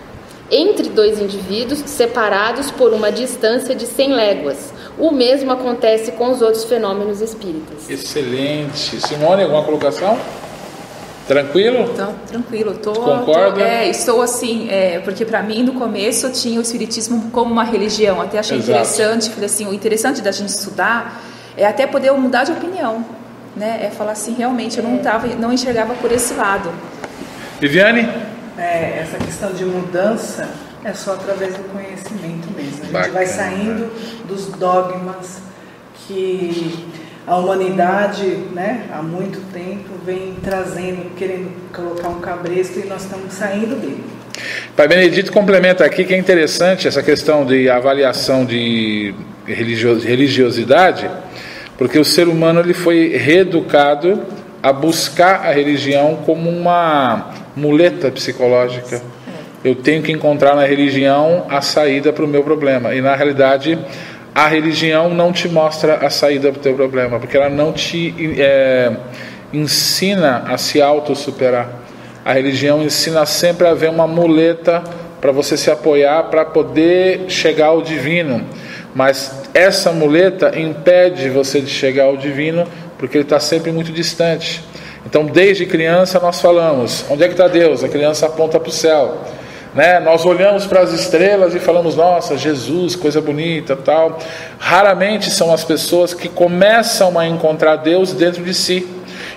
entre dois indivíduos separados por uma distância de 100 léguas. O mesmo acontece com os outros fenômenos espíritas. Excelente. Simone, alguma colocação? Tranquilo? Então, tranquilo. Concorda? Estou assim, porque para mim no começo eu tinha o Espiritismo como uma religião, até achei interessante, falei assim, o interessante da gente estudar é até poder mudar de opinião, É falar assim, realmente eu não enxergava por esse lado. Viviane? Essa questão de mudança é só através do conhecimento mesmo. A gente vai saindo dos dogmas que a humanidade, há muito tempo vem trazendo, querendo colocar um cabresto, e nós estamos saindo dele. Pai Benedito complementa aqui que é interessante essa questão de avaliação de religiosidade, porque o ser humano ele foi reeducado a buscar a religião como uma muleta psicológica. Eu tenho que encontrar na religião a saída para o meu problema, e na realidade a religião não te mostra a saída para o teu problema, porque ela não te ensina a se autossuperar. A religião ensina sempre a ver uma muleta para você se apoiar para poder chegar ao divino. mas essa muleta impede você de chegar ao divino, porque ele está sempre muito distante. Então, desde criança nós falamos, onde é que está Deus? A criança aponta para o céu, né? Nós olhamos para as estrelas e falamos, nossa, Jesus, coisa bonita, tal. Raramente são as pessoas que começam a encontrar Deus dentro de si.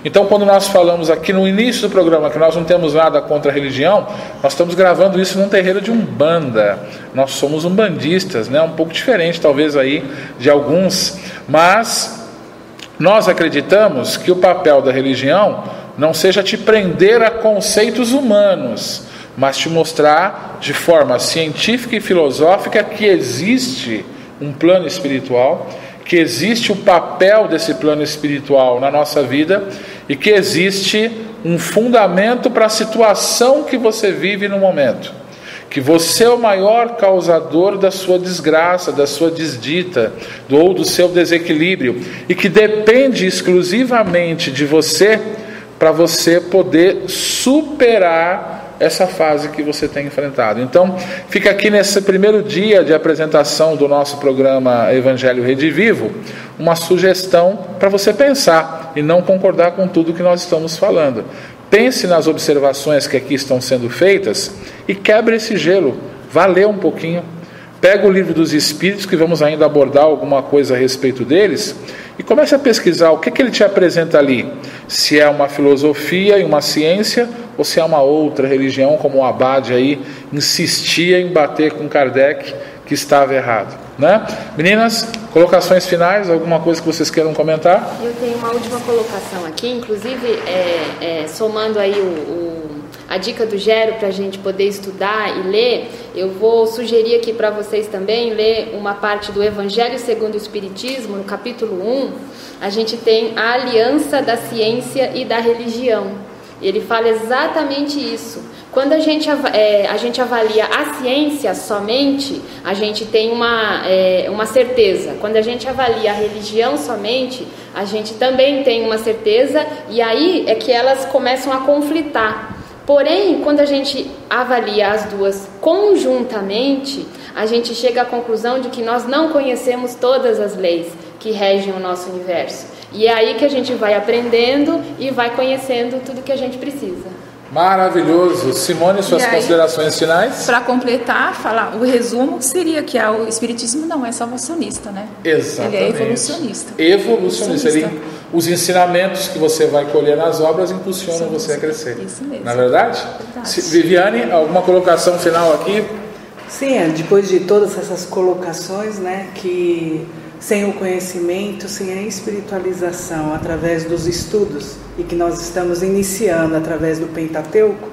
Então, quando nós falamos aqui no início do programa que nós não temos nada contra a religião, nós estamos gravando isso num terreiro de Umbanda. Nós somos umbandistas, né? Um pouco diferente talvez aí de alguns, mas nós acreditamos que o papel da religião não seja te prender a conceitos humanos, mas te mostrar de forma científica e filosófica que existe um plano espiritual, que existe o papel desse plano espiritual na nossa vida e que existe um fundamento para a situação que você vive no momento, que você é o maior causador da sua desgraça, da sua desdita, ou do seu desequilíbrio, e que depende exclusivamente de você para você poder superar essa fase que você tem enfrentado. Então, fica aqui nesse primeiro dia de apresentação do nosso programa Evangelho Redivivo, uma sugestão para você pensar e não concordar com tudo que nós estamos falando. Pense nas observações que aqui estão sendo feitas e quebre esse gelo, vá ler um pouquinho. Pega o livro dos Espíritos, que vamos ainda abordar alguma coisa a respeito deles, e comece a pesquisar o que ele te apresenta ali. Se é uma filosofia e uma ciência, ou se é uma outra religião, como o Abade aí insistia em bater com Kardec, que estava errado, né? Meninas, colocações finais, alguma coisa que vocês queiram comentar? Eu tenho uma última colocação aqui, inclusive somando aí a dica do Gero para a gente poder estudar e ler, eu vou sugerir aqui para vocês também ler uma parte do Evangelho segundo o Espiritismo, no capítulo 1, a gente tem a aliança da ciência e da religião. Ele fala exatamente isso. Quando a gente avalia a ciência somente, a gente tem uma certeza. Quando a gente avalia a religião somente, a gente também tem uma certeza, e aí é que elas começam a conflitar. Porém, quando a gente avalia as duas conjuntamente, a gente chega à conclusão de que nós não conhecemos todas as leis que regem o nosso universo. E é aí que a gente vai aprendendo e vai conhecendo tudo que a gente precisa. Maravilhoso. Simone, suas considerações finais? Para completar, falar, o resumo seria que o Espiritismo não é salvacionista, né? Exatamente. Ele é evolucionista. Evolucionista. Os ensinamentos que você vai colher nas obras impulsionam você a crescer. Isso mesmo. Não é verdade? Viviane, alguma colocação final aqui? Sim, depois de todas essas colocações, né, que sem o conhecimento, sem a espiritualização, através dos estudos, e que nós estamos iniciando através do Pentateuco,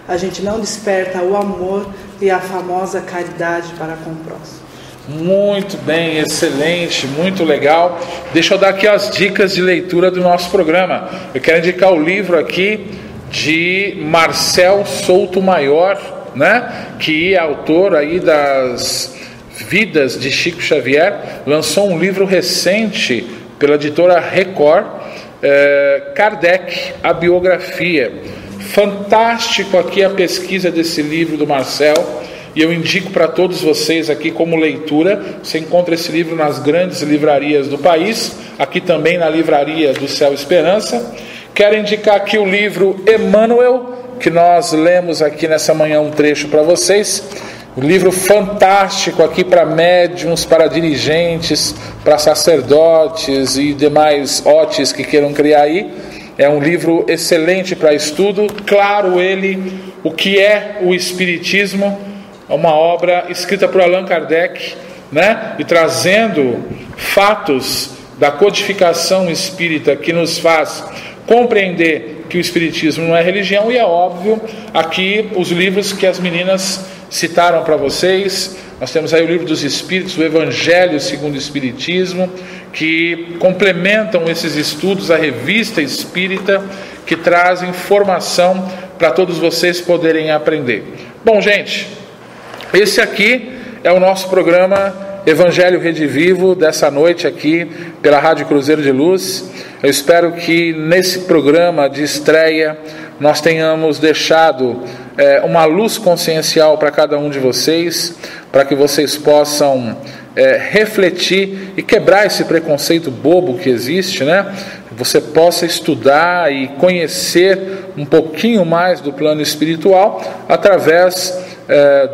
a gente não desperta o amor e a famosa caridade para com o próximo. Muito bem, excelente, muito legal. Deixa eu dar aqui as dicas de leitura do nosso programa. Eu quero indicar o livro aqui de Marcel Souto Maior, né, que é autor aí das Vidas de Chico Xavier, lançou um livro recente pela editora Record, Kardec, a biografia. Fantástico aqui a pesquisa desse livro do Marcel, e eu indico para todos vocês aqui como leitura. Você encontra esse livro nas grandes livrarias do país, aqui também na livraria do Céu Esperança. Quero indicar aqui o livro Emmanuel, que nós lemos aqui nessa manhã um trecho para vocês. Um livro fantástico aqui para médiuns, para dirigentes, para sacerdotes e demais hotes que queiram criar aí. É um livro excelente para estudo. Claro, ele, o que é o Espiritismo, é uma obra escrita por Allan Kardec, né? E trazendo fatos da codificação espírita que nos faz compreender que o Espiritismo não é religião. E é óbvio, aqui os livros que as meninas citaram para vocês. Nós temos aí o Livro dos Espíritos, o Evangelho segundo o Espiritismo, que complementam esses estudos, a Revista Espírita, que traz informação para todos vocês poderem aprender. Bom, gente, esse aqui é o nosso programa Evangelho Redivivo dessa noite aqui pela Rádio Cruzeiro de Luz. Eu espero que nesse programa de estreia nós tenhamos deixado uma luz consciencial para cada um de vocês, para que vocês possam refletir e quebrar esse preconceito bobo que existe, né? Você possa estudar e conhecer um pouquinho mais do plano espiritual através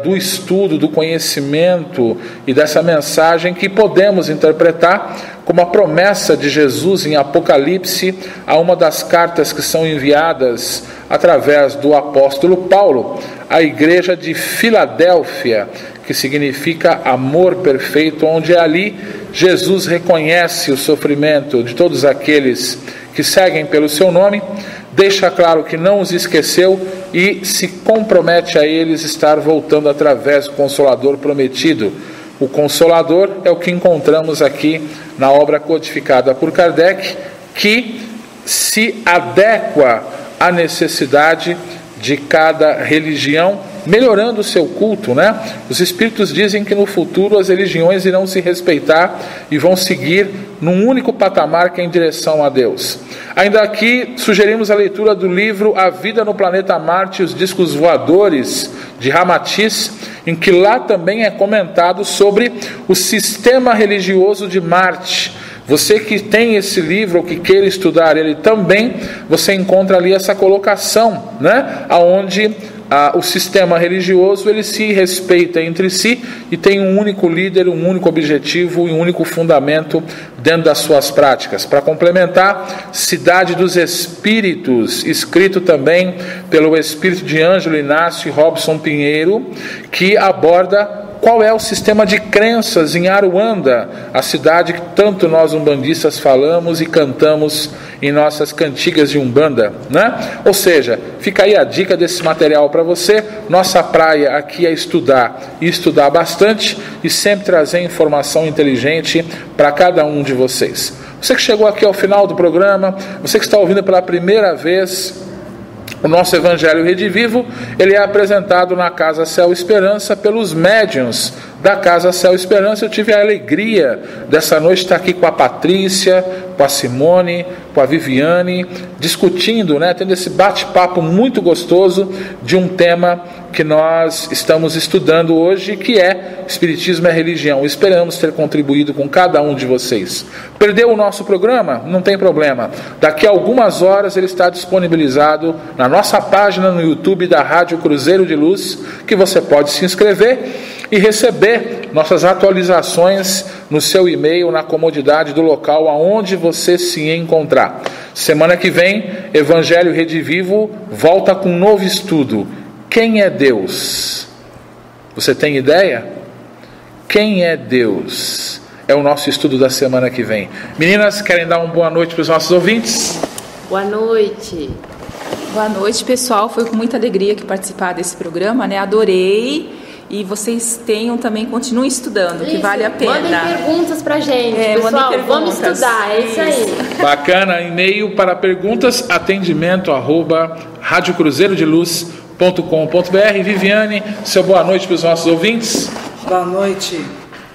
do estudo, do conhecimento e dessa mensagem que podemos interpretar como a promessa de Jesus em Apocalipse, a uma das cartas que são enviadas através do apóstolo Paulo à igreja de Filadélfia, que significa amor perfeito, onde ali Jesus reconhece o sofrimento de todos aqueles que seguem pelo seu nome, deixa claro que não os esqueceu e se compromete a eles estar voltando através do Consolador prometido. O Consolador é o que encontramos aqui na obra codificada por Kardec, que se adequa à necessidade de cada religião, melhorando o seu culto, né? Os espíritos dizem que no futuro as religiões irão se respeitar e vão seguir num único patamar que é em direção a Deus. Ainda aqui sugerimos a leitura do livro A Vida no Planeta Marte e os Discos Voadores, de Ramatiz, em que lá também é comentado sobre o sistema religioso de Marte. Você que tem esse livro ou que queira estudar ele também, você encontra ali essa colocação, né? Onde o sistema religioso ele se respeita entre si e tem um único líder, um único objetivo e um único fundamento dentro das suas práticas. Para complementar, Cidade dos Espíritos, escrito também pelo espírito de Ângelo Inácio e Robson Pinheiro, que aborda qual é o sistema de crenças em Aruanda, a cidade que tanto nós umbandistas falamos e cantamos em nossas cantigas de Umbanda, né? Ou seja, fica aí a dica desse material para você. Nossa praia aqui é estudar, e estudar bastante, e sempre trazer informação inteligente para cada um de vocês. Você que chegou aqui ao final do programa, você que está ouvindo pela primeira vez o nosso Evangelho Redivivo, ele é apresentado na Casa Céu Esperança pelos médiuns da Casa Céu Esperança. Eu tive a alegria dessa noite estar aqui com a Patrícia, com a Simone, com a Viviane, discutindo, né, tendo esse bate-papo muito gostoso de um tema que nós estamos estudando hoje, que é Espiritismo é Religião. Esperamos ter contribuído com cada um de vocês. Perdeu o nosso programa? Não tem problema. Daqui a algumas horas ele está disponibilizado na nossa página no YouTube da Rádio Cruzeiro de Luz, que você pode se inscrever e receber nossas atualizações no seu e-mail, na comodidade do local aonde você se encontrar. Semana que vem, Evangelho Redivivo volta com um novo estudo. Quem é Deus? Você tem ideia? Quem é Deus? É o nosso estudo da semana que vem. Meninas, querem dar uma boa noite para os nossos ouvintes? Boa noite. Boa noite, pessoal. Foi com muita alegria que participar desse programa, né? Adorei. E vocês continuem estudando, que vale a pena. Mandem perguntas pra gente, pessoal. Vamos estudar, é isso aí. Bacana, e-mail para perguntas, atendimento@radiocruzeirodeluz.com.br. Viviane, seu boa noite para os nossos ouvintes. Boa noite.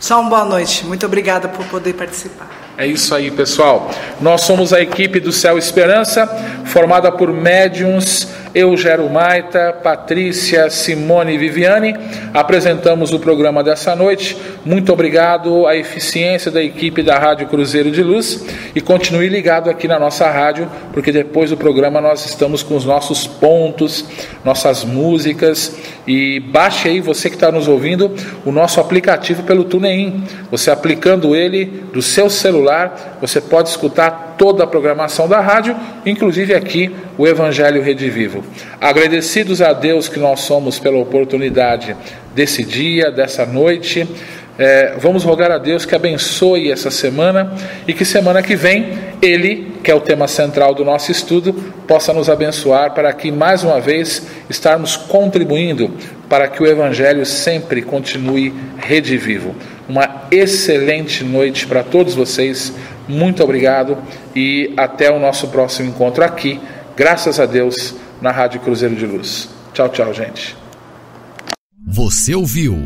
Só uma boa noite. Muito obrigada por poder participar. É isso aí, pessoal. Nós somos a equipe do Céu Esperança, formada por médiuns, eu, Gero Maita, Patrícia, Simone e Viviane. Apresentamos o programa dessa noite. Muito obrigado à eficiência da equipe da Rádio Cruzeiro de Luz. E continue ligado aqui na nossa rádio, porque depois do programa nós estamos com os nossos pontos, nossas músicas. E baixe aí, você que está nos ouvindo, o nosso aplicativo pelo TuneIn. Você aplicando ele do seu celular, você pode escutar toda a programação da rádio, inclusive aqui o Evangelho Redivivo. Agradecidos a Deus que nós somos pela oportunidade desse dia, dessa noite, vamos rogar a Deus que abençoe essa semana e que semana que vem Ele, que é o tema central do nosso estudo, possa nos abençoar para que mais uma vez estarmos contribuindo para que o Evangelho sempre continue redivivo. Uma excelente noite para todos vocês, muito obrigado e até o nosso próximo encontro aqui, graças a Deus, na Rádio Cruzeiro de Luz. Tchau, tchau, gente. Você ouviu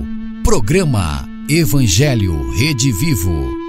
Programa Evangelho Redivivo.